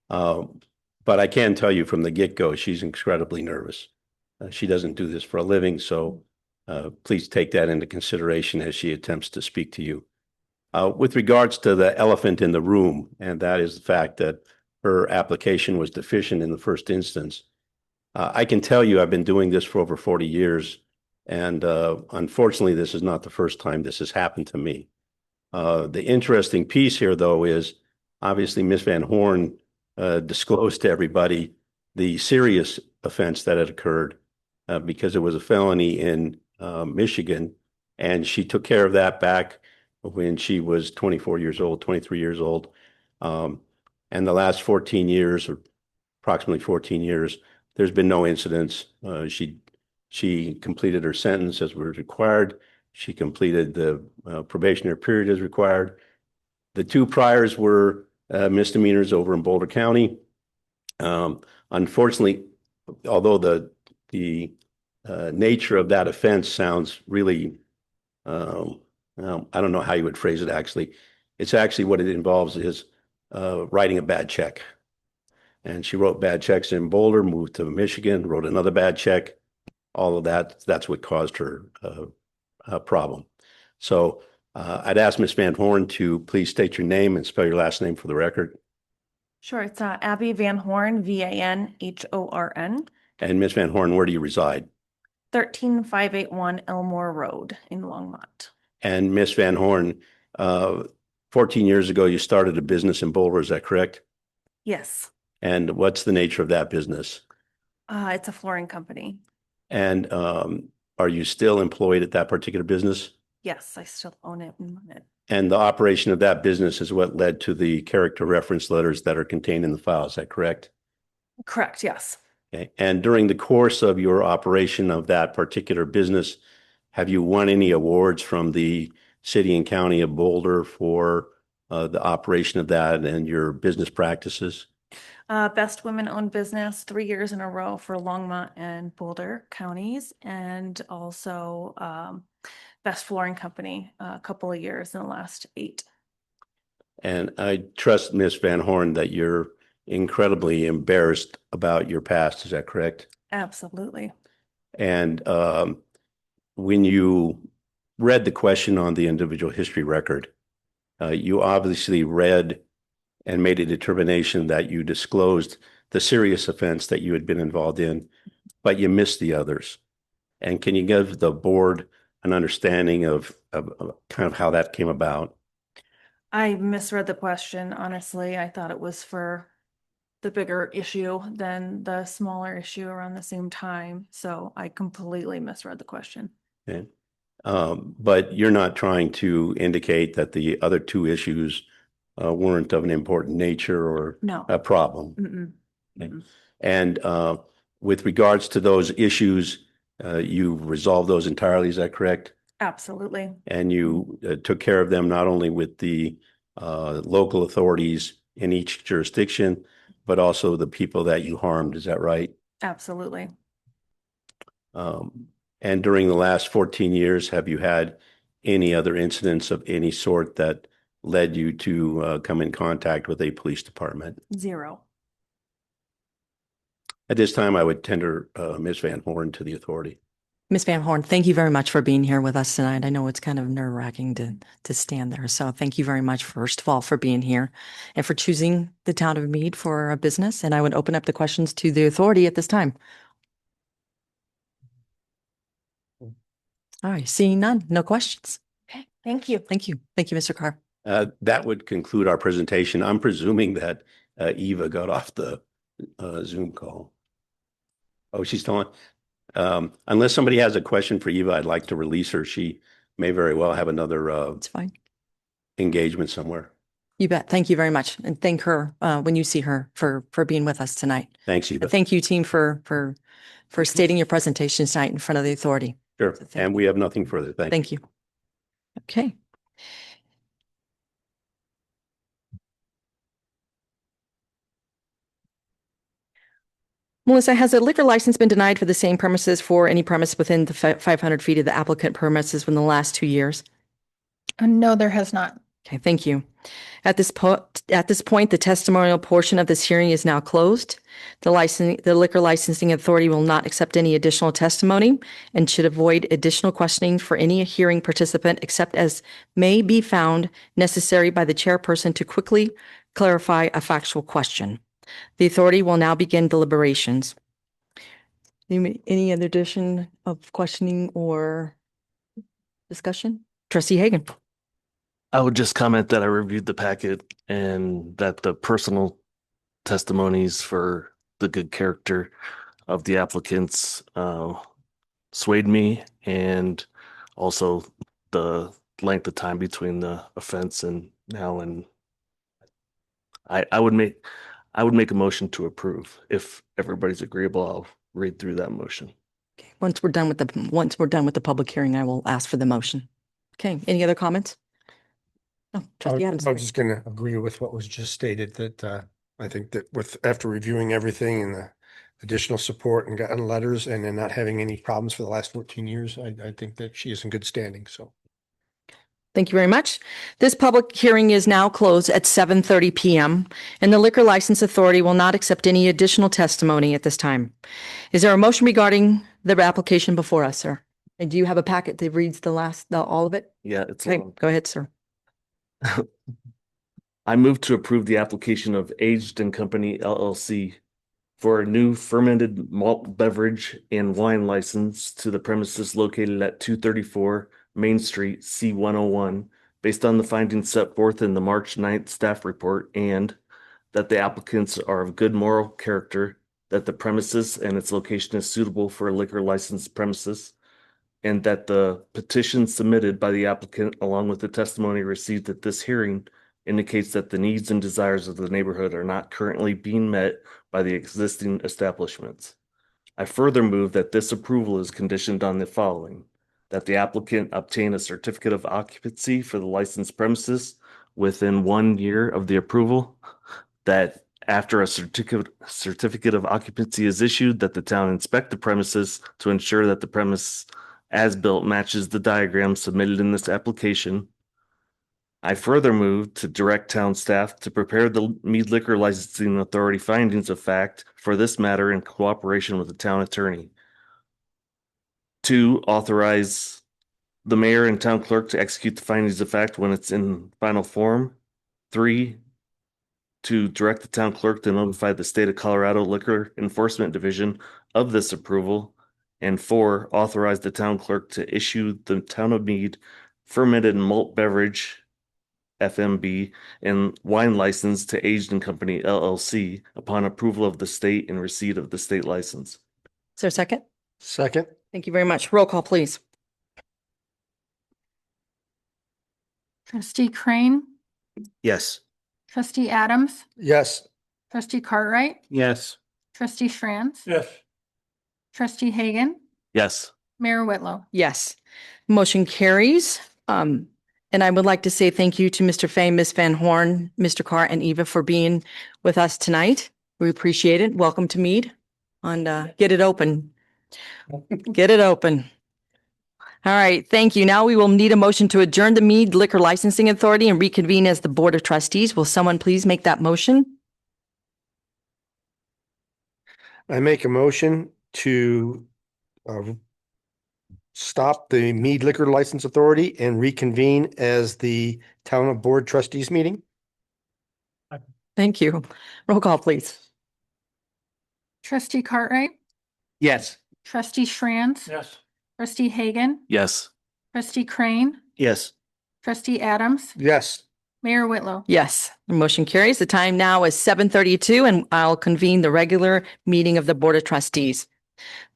But I can tell you from the get-go, she's incredibly nervous. She doesn't do this for a living, so please take that into consideration as she attempts to speak to you. With regards to the elephant in the room, and that is the fact that her application was deficient in the first instance. I can tell you I've been doing this for over 40 years, and unfortunately, this is not the first time this has happened to me. The interesting piece here, though, is obviously Ms. Van Horn disclosed to everybody the serious offense that had occurred because it was a felony in Michigan, and she took care of that back when she was 24 years old, 23 years old. And the last 14 years, or approximately 14 years, there's been no incidents. She completed her sentence as was required. She completed the probationary period as required. The two priors were misdemeanors over in Boulder County. Unfortunately, although the the nature of that offense sounds really, I don't know how you would phrase it actually. It's actually what it involves is writing a bad check. And she wrote bad checks in Boulder, moved to Michigan, wrote another bad check. All of that, that's what caused her problem. So I'd ask Ms. Van Horn to please state your name and spell your last name for the record. Sure, it's Abby Van Horn, VANHORN, And Ms. Van Horn, where do you reside? 13581 Elmore Road in Longmont. And Ms. Van Horn, 14 years ago, you started a business in Boulder, is that correct? Yes, And what's the nature of that business? it's a flooring company. And are you still employed at that particular business? Yes, I still own it and run it. And the operation of that business is what led to the character reference letters that are contained in the file, is that correct? Correct, yes. Okay. And during the course of your operation of that particular business, have you won any awards from the city and county of Boulder for the operation of that and your business practices? Best women-owned business 3 years in a row for Longmont and Boulder counties, and also best flooring company a couple of years in the last 8. And I trust, Ms. Van Horn, that you're incredibly embarrassed about your past. Is that correct? Absolutely. And when you read the question on the individual history record, you obviously read and made a determination that you disclosed the serious offense that you had been involved in, but you missed the others. And can you give the board an understanding of kind of how that came about? I misread the question, honestly. I thought it was for the bigger issue than the smaller issue around the same time. So I completely misread the question. Okay. But you're not trying to indicate that the other 2 issues weren't of an important nature or No. a problem. Mm-mm. Okay. Mm-mm. And with regards to those issues, you resolved those entirely, is that correct? Absolutely. And you took care of them not only with the local authorities in each jurisdiction, but also the people that you harmed, is that right? Absolutely. And during the last 14 years, have you had any other incidents of any sort that led you to come in contact with a police department? 0. At this time, I would tender Ms. Van Horn to the authority. Ms. Van Horn, thank you very much for being here with us tonight. I know it's kind of nerve-wracking to stand there. So thank you very much, first of all, for being here and for choosing the town of Meade for a business. And I would open up the questions to the authority at this time. All right, seeing none, no questions. Okay, thank you. Thank you. Thank you, Mr. Carr. That would conclude our presentation. I'm presuming that Eva got off the Zoom call. Oh, she's still on. Unless somebody has a question for Eva, I'd like to release her. She may very well have another It's fine. engagement somewhere. You bet. Thank you very much. And thank her when you see her for being with us tonight. Thanks, Eva. Thank you, team, for stating your presentation tonight in front of the authority. Sure. So thank And we have nothing further. Thank you. Thank you. Okay. Melissa, has a liquor license been denied for the same premises for any premise within the 500 feet of the applicant premises within the last 2 years? No, there has not. Okay, thank you. At this point, the testimonial portion of this hearing is now closed. The liquor licensing authority will not accept any additional testimony and should avoid additional questioning for any hearing participant except as may be found necessary by the chairperson to quickly clarify a factual question. The authority will now begin deliberations. Any other addition of questioning or discussion? Trustee Hagan. I would just comment that I reviewed the packet and that the personal testimonies for the good character of the applicants swayed me, and also the length of time between the offense and now. And I would make a motion to approve. If everybody's agreeable, I'll read through that motion. Okay. Once we're done with the public hearing, I will ask for the motion. Okay. Any other comments? Oh, Trustee Adams. I was just going to agree with what was just stated, that I think that after reviewing everything and additional support and gotten letters and then not having any problems for the last 14 years. I think that she is in good standing. So Thank you very much. This public hearing is now closed at 7:30 PM, and the Liquor License Authority will not accept any additional testimony at this time. Is there a motion regarding the application before us, sir? And do you have a packet that reads all of it? Yeah, it's Okay, long. go ahead, sir. I move to approve the application of Aged and Company LLC for a new fermented malt beverage and wine license to the premises located at 234 Main Street, C101, based on the findings set forth in the March 9th staff report, and that the applicants are of good moral character, that the premises and its location is suitable for a liquor license premises, and that the petition submitted by the applicant along with the testimony received at this hearing indicates that the needs and desires of the neighborhood are not currently being met by the existing establishments. I further move that this approval is conditioned on the following: that the applicant obtain a certificate of occupancy for the licensed premises within 1 year of the approval, that after a certificate of occupancy is issued, that the town inspect the premises to ensure that the premise as built matches the diagram submitted in this application. I further move to direct town staff to prepare the Mead Liquor Licensing Authority findings of fact for this matter in cooperation with the town attorney. 2, authorize the mayor and town clerk to execute the findings of fact when it's in final form. 3, to direct the town clerk to notify the State of Colorado Liquor Enforcement Division of this approval. And 4, authorize the town clerk to issue the Town of Mead fermented malt beverage FMB and wine license to Aged and Company LLC upon approval of the state and receipt of the state license. Is there a second? second, Thank you very much. Roll call, please. Trustee Crane, Yes. trustee Adams, yes. trustee Cartwright, Yes. trustee Franz, Yes. trustee Hagan, Yes. Mayor Whitlow. Yes. Motion carries. And I would like to say thank you to Mr. Fay, Ms. Van Horn, Mr. Carr, and Eva for being with us tonight. We appreciate it. Welcome to Mead. And get it open. Get it open. All right, thank you. Now we will need a motion to adjourn the Mead Liquor Licensing Authority and reconvene as the Board of Trustees. Will someone please make that motion? I make a motion to stop the Mead Liquor License Authority and reconvene as the Town of Board Trustees meeting. Thank you. Roll call, please. Trustee Cartwright, Yes. trustee Franz, Yes. trustee Hagan, Yes. trustee Crane, Yes. trustee Adams, Yes. Mayor Whitlow. Yes, the motion carries. The time now is 7:32, and I'll convene the regular meeting of the Board of Trustees.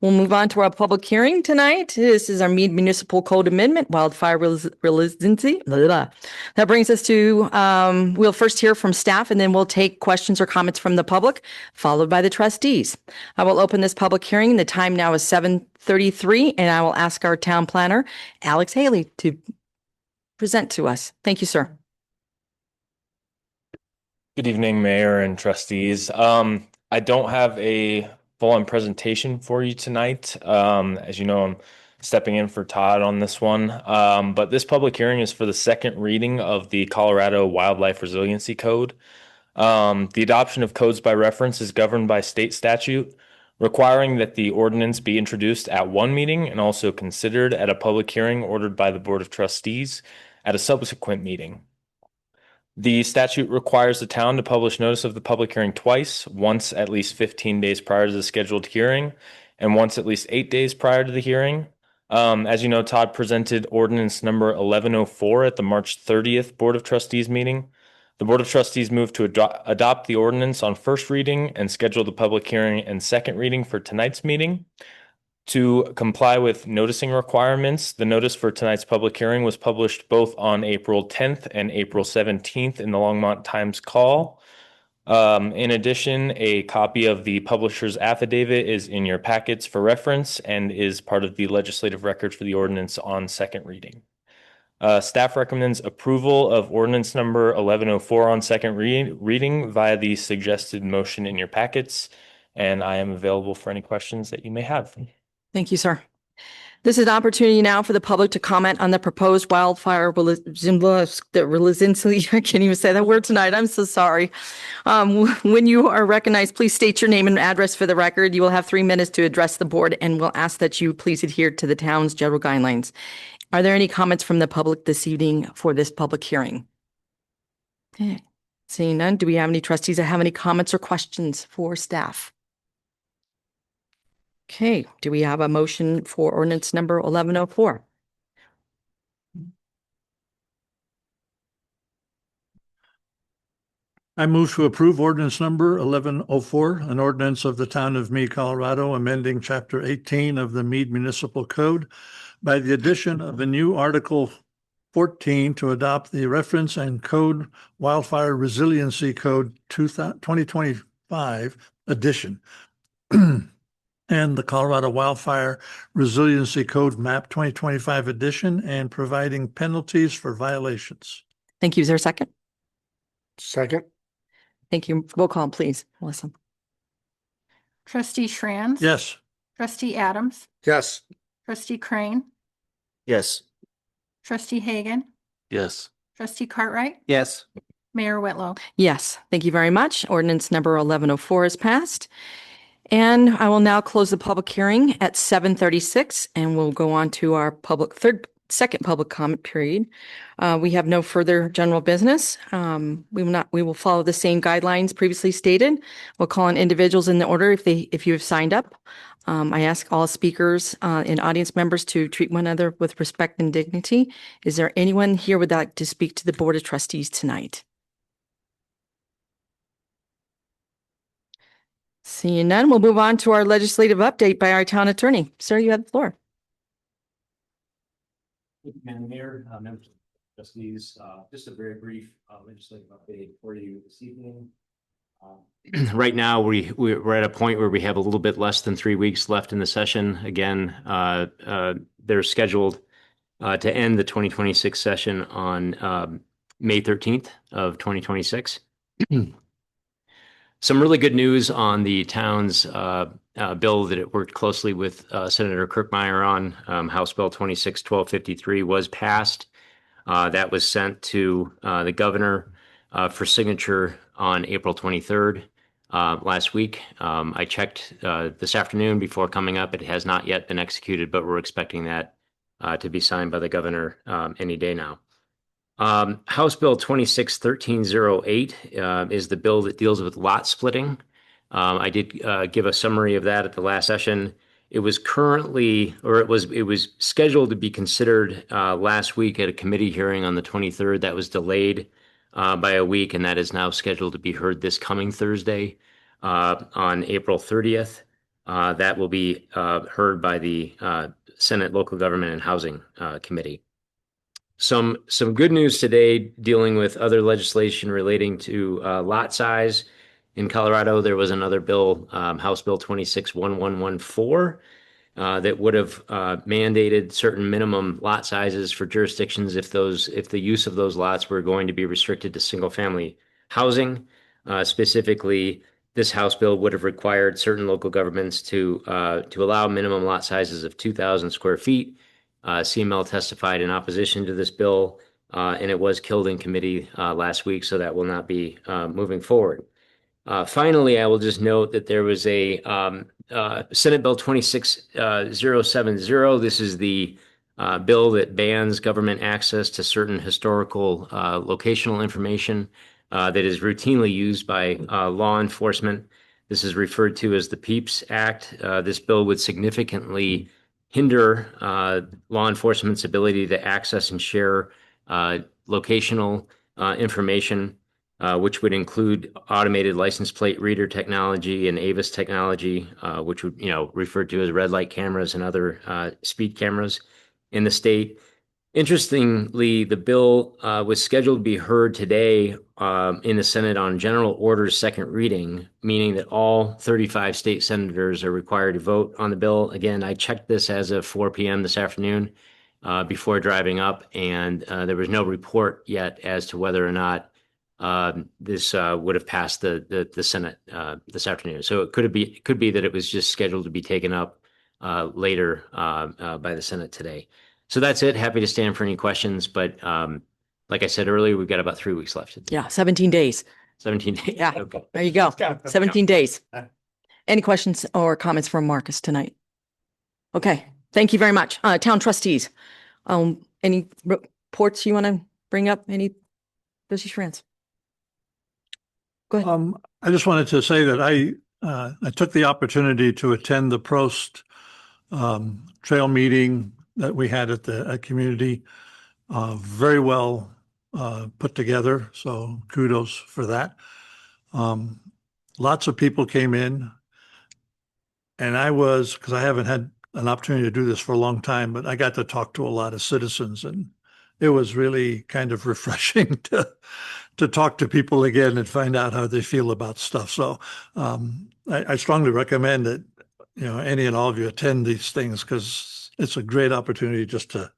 We'll move on to our public hearing tonight. This is our Mead Municipal Code Amendment, Wildfire Resiliency. Blah, blah, blah. That brings us to, we'll first hear from staff and then we'll take questions or comments from the public, followed by the trustees. I will open this public hearing. The time now is 7:33, and I will ask our town planner, Alex Haley, to present to us. Thank you, sir. Good evening, Mayor and trustees. I don't have a full-on presentation for you tonight. As you know, I'm stepping in for Todd on this one. But this public hearing is for the second reading of the Colorado Wildlife Resiliency Code. The adoption of codes by reference is governed by state statute, requiring that the ordinance be introduced at one meeting and also considered at a public hearing ordered by the Board of Trustees at a subsequent meeting. The statute requires the town to publish notice of the public hearing twice, once at least 15 days prior to the scheduled hearing, and once at least 8 days prior to the hearing. As you know, Todd presented ordinance number 1104 at the March 30th Board of Trustees meeting. The Board of Trustees moved to adopt the ordinance on first reading and schedule the public hearing and second reading for tonight's meeting. To comply with noticing requirements, the notice for tonight's public hearing was published both on April 10th and April 17th in the Longmont Times Call. In addition, a copy of the publisher's affidavit is in your packets for reference and is part of the legislative record for the ordinance on second reading. Staff recommends approval of ordinance number 1104 on second reading via the suggested motion in your packets. and I am available for any questions that you may have. Thank you, sir. This is an opportunity now for the public to comment on the proposed wildfire resiliency. I can't even say that word tonight. I'm so sorry. When you are recognized, please state your name and address for the record. You will have 3 minutes to address the board, and we'll ask that you please adhere to the town's general guidelines. Are there any comments from the public this evening for this public hearing? Okay. Seeing none, do we have any trustees that have any comments or questions for staff? Okay, do we have a motion for ordinance number 1104? I move to approve ordinance number 1104, an ordinance of the town of Meade, Colorado, amending chapter 18 of the Meade Municipal Code by the addition of a new article 14 to adopt the reference and code Wildfire Resiliency Code 2025 edition and the Colorado Wildfire Resiliency Code Map 2025 edition, and providing penalties for violations. Thank you. Is there a second? Second. Thank you. Roll call, please, Melissa. Trustee Schranz. Yes. Trustee Adams. Yes. Trustee Crane. Yes. Trustee Hagan. Yes. Trustee Cartwright. Yes. Mayor Whitlow. Yes, thank you very much. Ordinance number 1104 is passed. And I will now close the public hearing at 7:36, and we'll go on to our second public comment period. We have no further general business. We will follow the same guidelines previously stated. We'll call on individuals in the order if you have signed up. I ask all speakers and audience members to treat one another with respect and dignity. Is there anyone here would like to speak to the Board of Trustees tonight? Seeing none, we'll move on to our legislative update by our town attorney. Sir, you have the floor. Madam Mayor, members of the trustees, just a very brief legislative update for you this evening. Right now, we're at a point where we have a little bit less than 3 weeks left in the session. Again, they're scheduled to end the 2026 session on May 13th of 2026. Some really good news on the town's bill that it worked closely with Senator Kirkmeyer on. House Bill 26-1253 was passed. That was sent to the governor for signature on April 23rd last week. I checked this afternoon before coming up. It has not yet been executed, but we're expecting that to be signed by the governor any day now. House Bill 26-1308 is the bill that deals with lot splitting. I did give a summary of that at the last session. It was scheduled to be considered last week at a committee hearing on the 23rd. That was delayed by a week, and that is now scheduled to be heard this coming Thursday on April 30th. That will be heard by the Senate Local Government and Housing Committee. Some good news today dealing with other legislation relating to lot size. In Colorado, there was another bill, House Bill 26-1114, that would have mandated certain minimum lot sizes for jurisdictions if the use of those lots were going to be restricted to single-family housing. Specifically, this House bill would have required certain local governments to allow minimum lot sizes of 2,000 square feet. CML testified in opposition to this bill, and it was killed in committee last week, so that will not be moving forward. Finally, I will just note that there was a Senate Bill 26070. This is the bill that bans government access to certain historical locational information that is routinely used by law enforcement. This is referred to as the PEEPS Act. This bill would significantly hinder law enforcement's ability to access and share locational information, which would include automated license plate reader technology and AVIS technology, which would, referred to as red light cameras and other speed cameras in the state. Interestingly, the bill was scheduled to be heard today in the Senate on general order's second reading, meaning that all 35 state senators are required to vote on the bill. Again, I checked this as of 4 p.m. this afternoon before driving up, and there was no report yet as to whether or not this would have passed the Senate this afternoon. So it could be that it was just scheduled to be taken up later by the Senate today. So that's it. Happy to stand for any questions, but like I said earlier, we've got about 3 weeks left. Yeah, 17 days. 17 days. Yeah. Okay. There you go. 17 days. Any questions or comments from Marcus tonight? Okay, thank you very much. Town trustees, any reports you want to bring up? Any Trustee Franz? Go ahead. I just wanted to say that I took the opportunity to attend the Prost trail meeting that we had at the community. Very well put together, so kudos for that. Lots of people came in, and because I haven't had an opportunity to do this for a long time, but I got to talk to a lot of citizens, and it was really kind of refreshing to talk to people again and find out how they feel about stuff. So I strongly recommend that any and all of you attend these things, because it's a great opportunity just to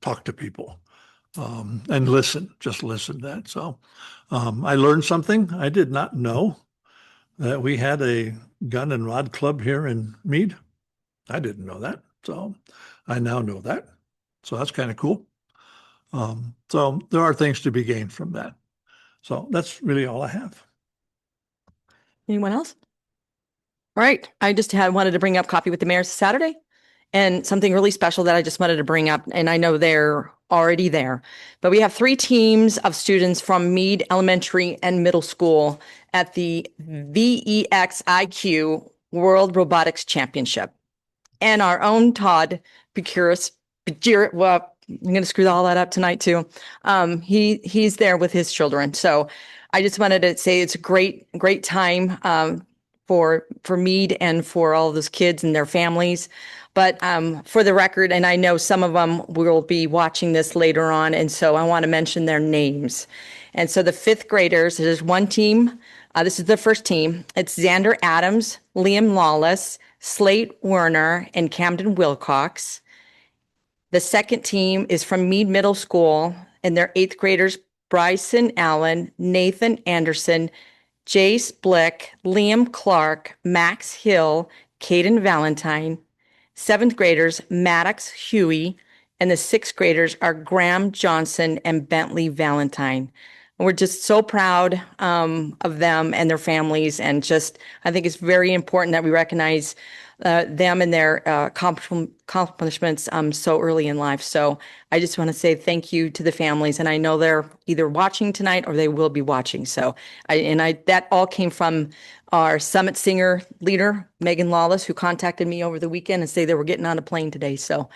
talk to people and listen. Just listen to that. So I learned something. I did not know that we had a gun and rod club here in Mead. I didn't know that. So I now know that. So that's kind of cool. So there are things to be gained from that. So that's really all I have. Anyone else? All right. I just wanted to bring up Coffee with the Mayor Saturday, and something really special that I just wanted to bring up. And I know they're already there, but we have 3 teams of students from Mead Elementary and Middle School at the VEXIQ World Robotics Championship. And our own Todd Bucuris, well, I'm going to screw all that up tonight too. He's there with his children. So I just wanted to say it's a great time for Mead and for all of those kids and their families. But for the record, and I know some of them will be watching this later on, and so I want to mention their names. And so the 5th graders, there's one team. This is the first team. It's Xander Adams, Liam Lawless, Slate Werner, and Camden Wilcox. The second team is from Mead Middle School, and they're 8th graders, Bryson Allen, Nathan Anderson, Jace Blick, Liam Clark, Max Hill, Caden Valentine. 7th graders, Maddox Huey, and the 6th graders are Graham Johnson and Bentley Valentine. We're just so proud of them and their families, and I think it's very important that we recognize them and their accomplishments so early in life. So I just want to say thank you to the families, and I know they're either watching tonight or they will be watching. So that all came from our Summit Singer leader, Megan Lawless, who contacted me over the weekend and say they were getting on a plane today. So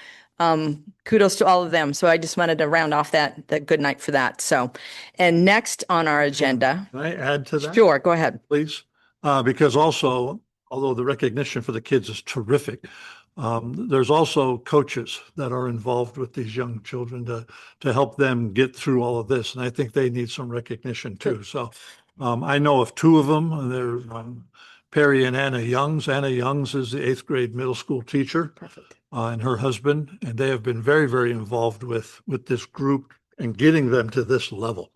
kudos to all of them. So I just wanted to round off that good night for that. So, and next on our agenda. Can I add to that? Sure, go ahead. Please. Because also, although the recognition for the kids is terrific, there's also coaches that are involved with these young children to help them get through all of this. And I think they need some recognition too. So I know of 2 of them. They're Perry and Anna Youngs. Anna Youngs is the 8th grade middle school teacher. Perfect. And her husband, and they have been very, very involved with this group and getting them to this level.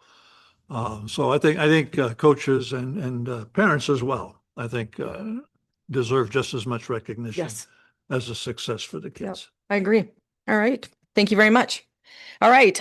So I think coaches and parents as well, I think deserve just as much recognition as a success for the kids. Yep, I agree. All right. Thank you very much. All right.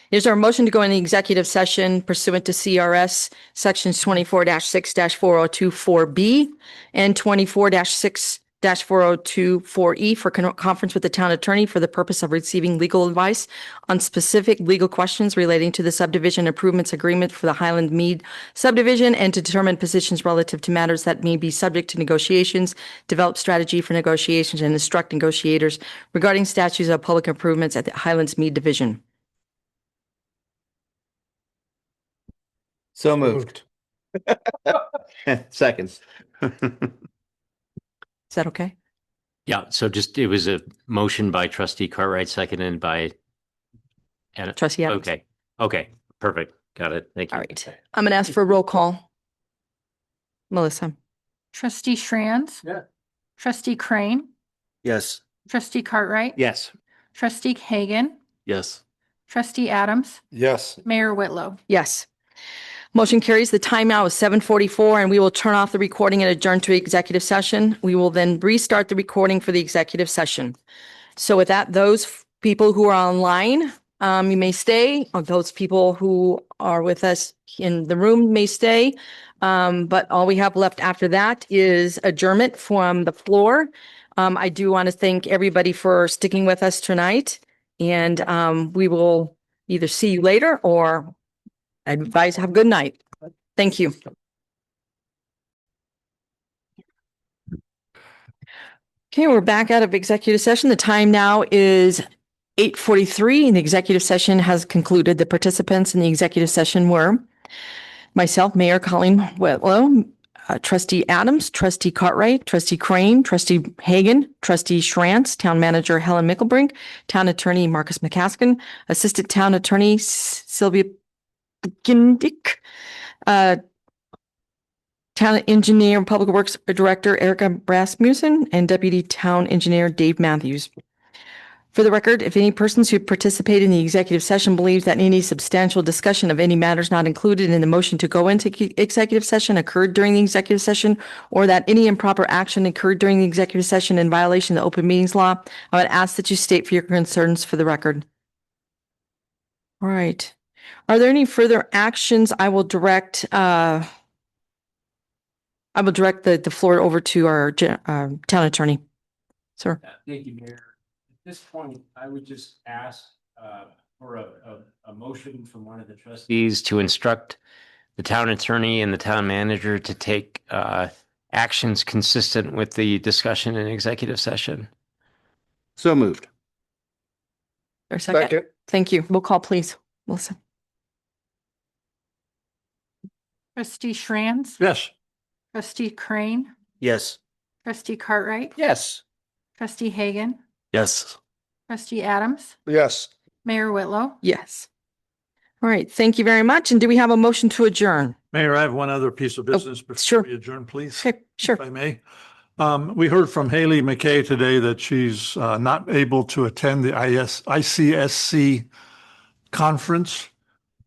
Is our motion to go into executive session pursuant to CRS sections 24-6-4024B and 24-6-4024E for conference with the town attorney for the purpose of receiving legal advice on specific legal questions relating to the subdivision improvements agreement for the Highland Mead subdivision, and to determine positions relative to matters that may be subject to negotiations, develop strategy for negotiations, and instruct negotiators regarding statutes of public improvements at the Highlands Mead division. So moved. Seconds. Is that okay? Yeah, so it was a motion by Trustee Cartwright, seconded by Trustee Adams. Okay, perfect. Got it. Thank you. All right. I'm going to ask for a roll call. Melissa. Trustee Schranz. Yeah. Trustee Crane. Yes. Trustee Cartwright. Yes. Trustee Hagan. Yes. Trustee Adams. Yes. Mayor Whitlow. Yes. Motion carries. The time now is 7:44, and we will turn off the recording and adjourn to executive session. We will then restart the recording for the executive session. So with that, those people who are online, you may stay, or those people who are with us in the room may stay. But all we have left after that is adjournment from the floor. I do want to thank everybody for sticking with us tonight, and we will either see you later or I advise have a good night. Thank you. Okay, we're back out of executive session. The time now is 8:43 and the executive session has concluded. The participants in the executive session were myself, Mayor Colleen Whitlow, Trustee Adams, Trustee Cartwright, Trustee Crane, Trustee Hagan, Trustee Schrantz, Town Manager Helen Mickelbrink, Town Attorney Marcus McCaskill, Assistant Town Attorney Sylvia Gindick, Town Engineer and Public Works Director Erica Rasmussen, and Deputy Town Engineer Dave Matthews. For the record, if any persons who participate in the executive session believes that any substantial discussion of any matters not included in the motion to go into executive session occurred during the executive session, or that any improper action occurred during the executive session in violation of the open meetings law, I would ask that you state for your concerns for the record. All right. Are there any further actions? I will direct the floor over to our town attorney. Sir. Thank you, Mayor. At this point, I would just ask for a motion from one of the trustees to instruct the town attorney and the town manager to take actions consistent with the discussion in executive session. So moved. Or second. Thank you. Roll call, please. Melissa. Trustee Schrantz. Yes. Trustee Crane. Yes. Trustee Cartwright. Yes. Trustee Hagan. Yes. Trustee Adams. Yes. Mayor Whitlow. Yes. All right. Thank you very much. And do we have a motion to adjourn? Mayor, I have one other piece of business before sure. we adjourn, please. Okay, sure. If I may. We heard from Haley McKay today that she's not able to attend the ICSC conference.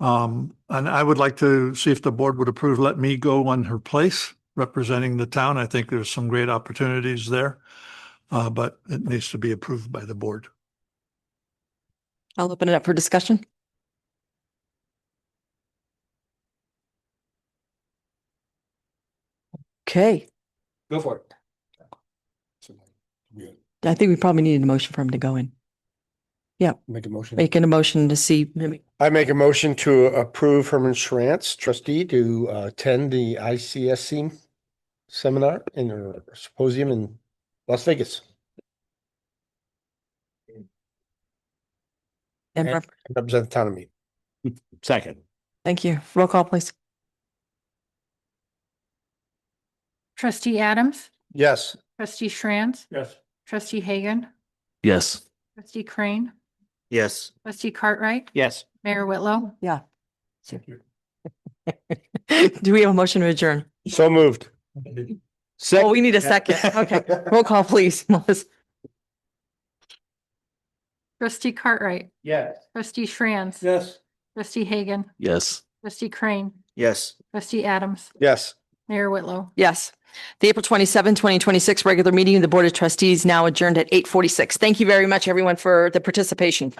And I would like to see if the board would approve, let me go on her place representing the town. I think there's some great opportunities there, but it needs to be approved by the board. I'll open it up for discussion. Okay. Go for it. I think we probably need a motion for him to go in. Yeah. Make a motion. Making a motion to see. I make a motion to approve Herman Schrantz, trustee, to attend the ICSC seminar or symposium in Las Vegas. And represent the town of Mead. Second. Thank you. Roll call, please. Trustee Adams. Yes. Trustee Schrantz. Yes. Trustee Hagan. Yes. Trustee Crane. Yes. Trustee Cartwright. Yes. Mayor Whitlow. Yeah. Do we have a motion to adjourn? So moved. Oh, we need a second. Okay. Roll call, please. Melissa. Trustee Cartwright. Yes. Trustee Schrantz. Yes. Trustee Hagan. Yes. Trustee Crane. Yes. Trustee Adams. Yes. Mayor Whitlow. Yes. The April 27, 2026 regular meeting of the Board of Trustees now adjourned at 8:46. Thank you very much, everyone, for the participation.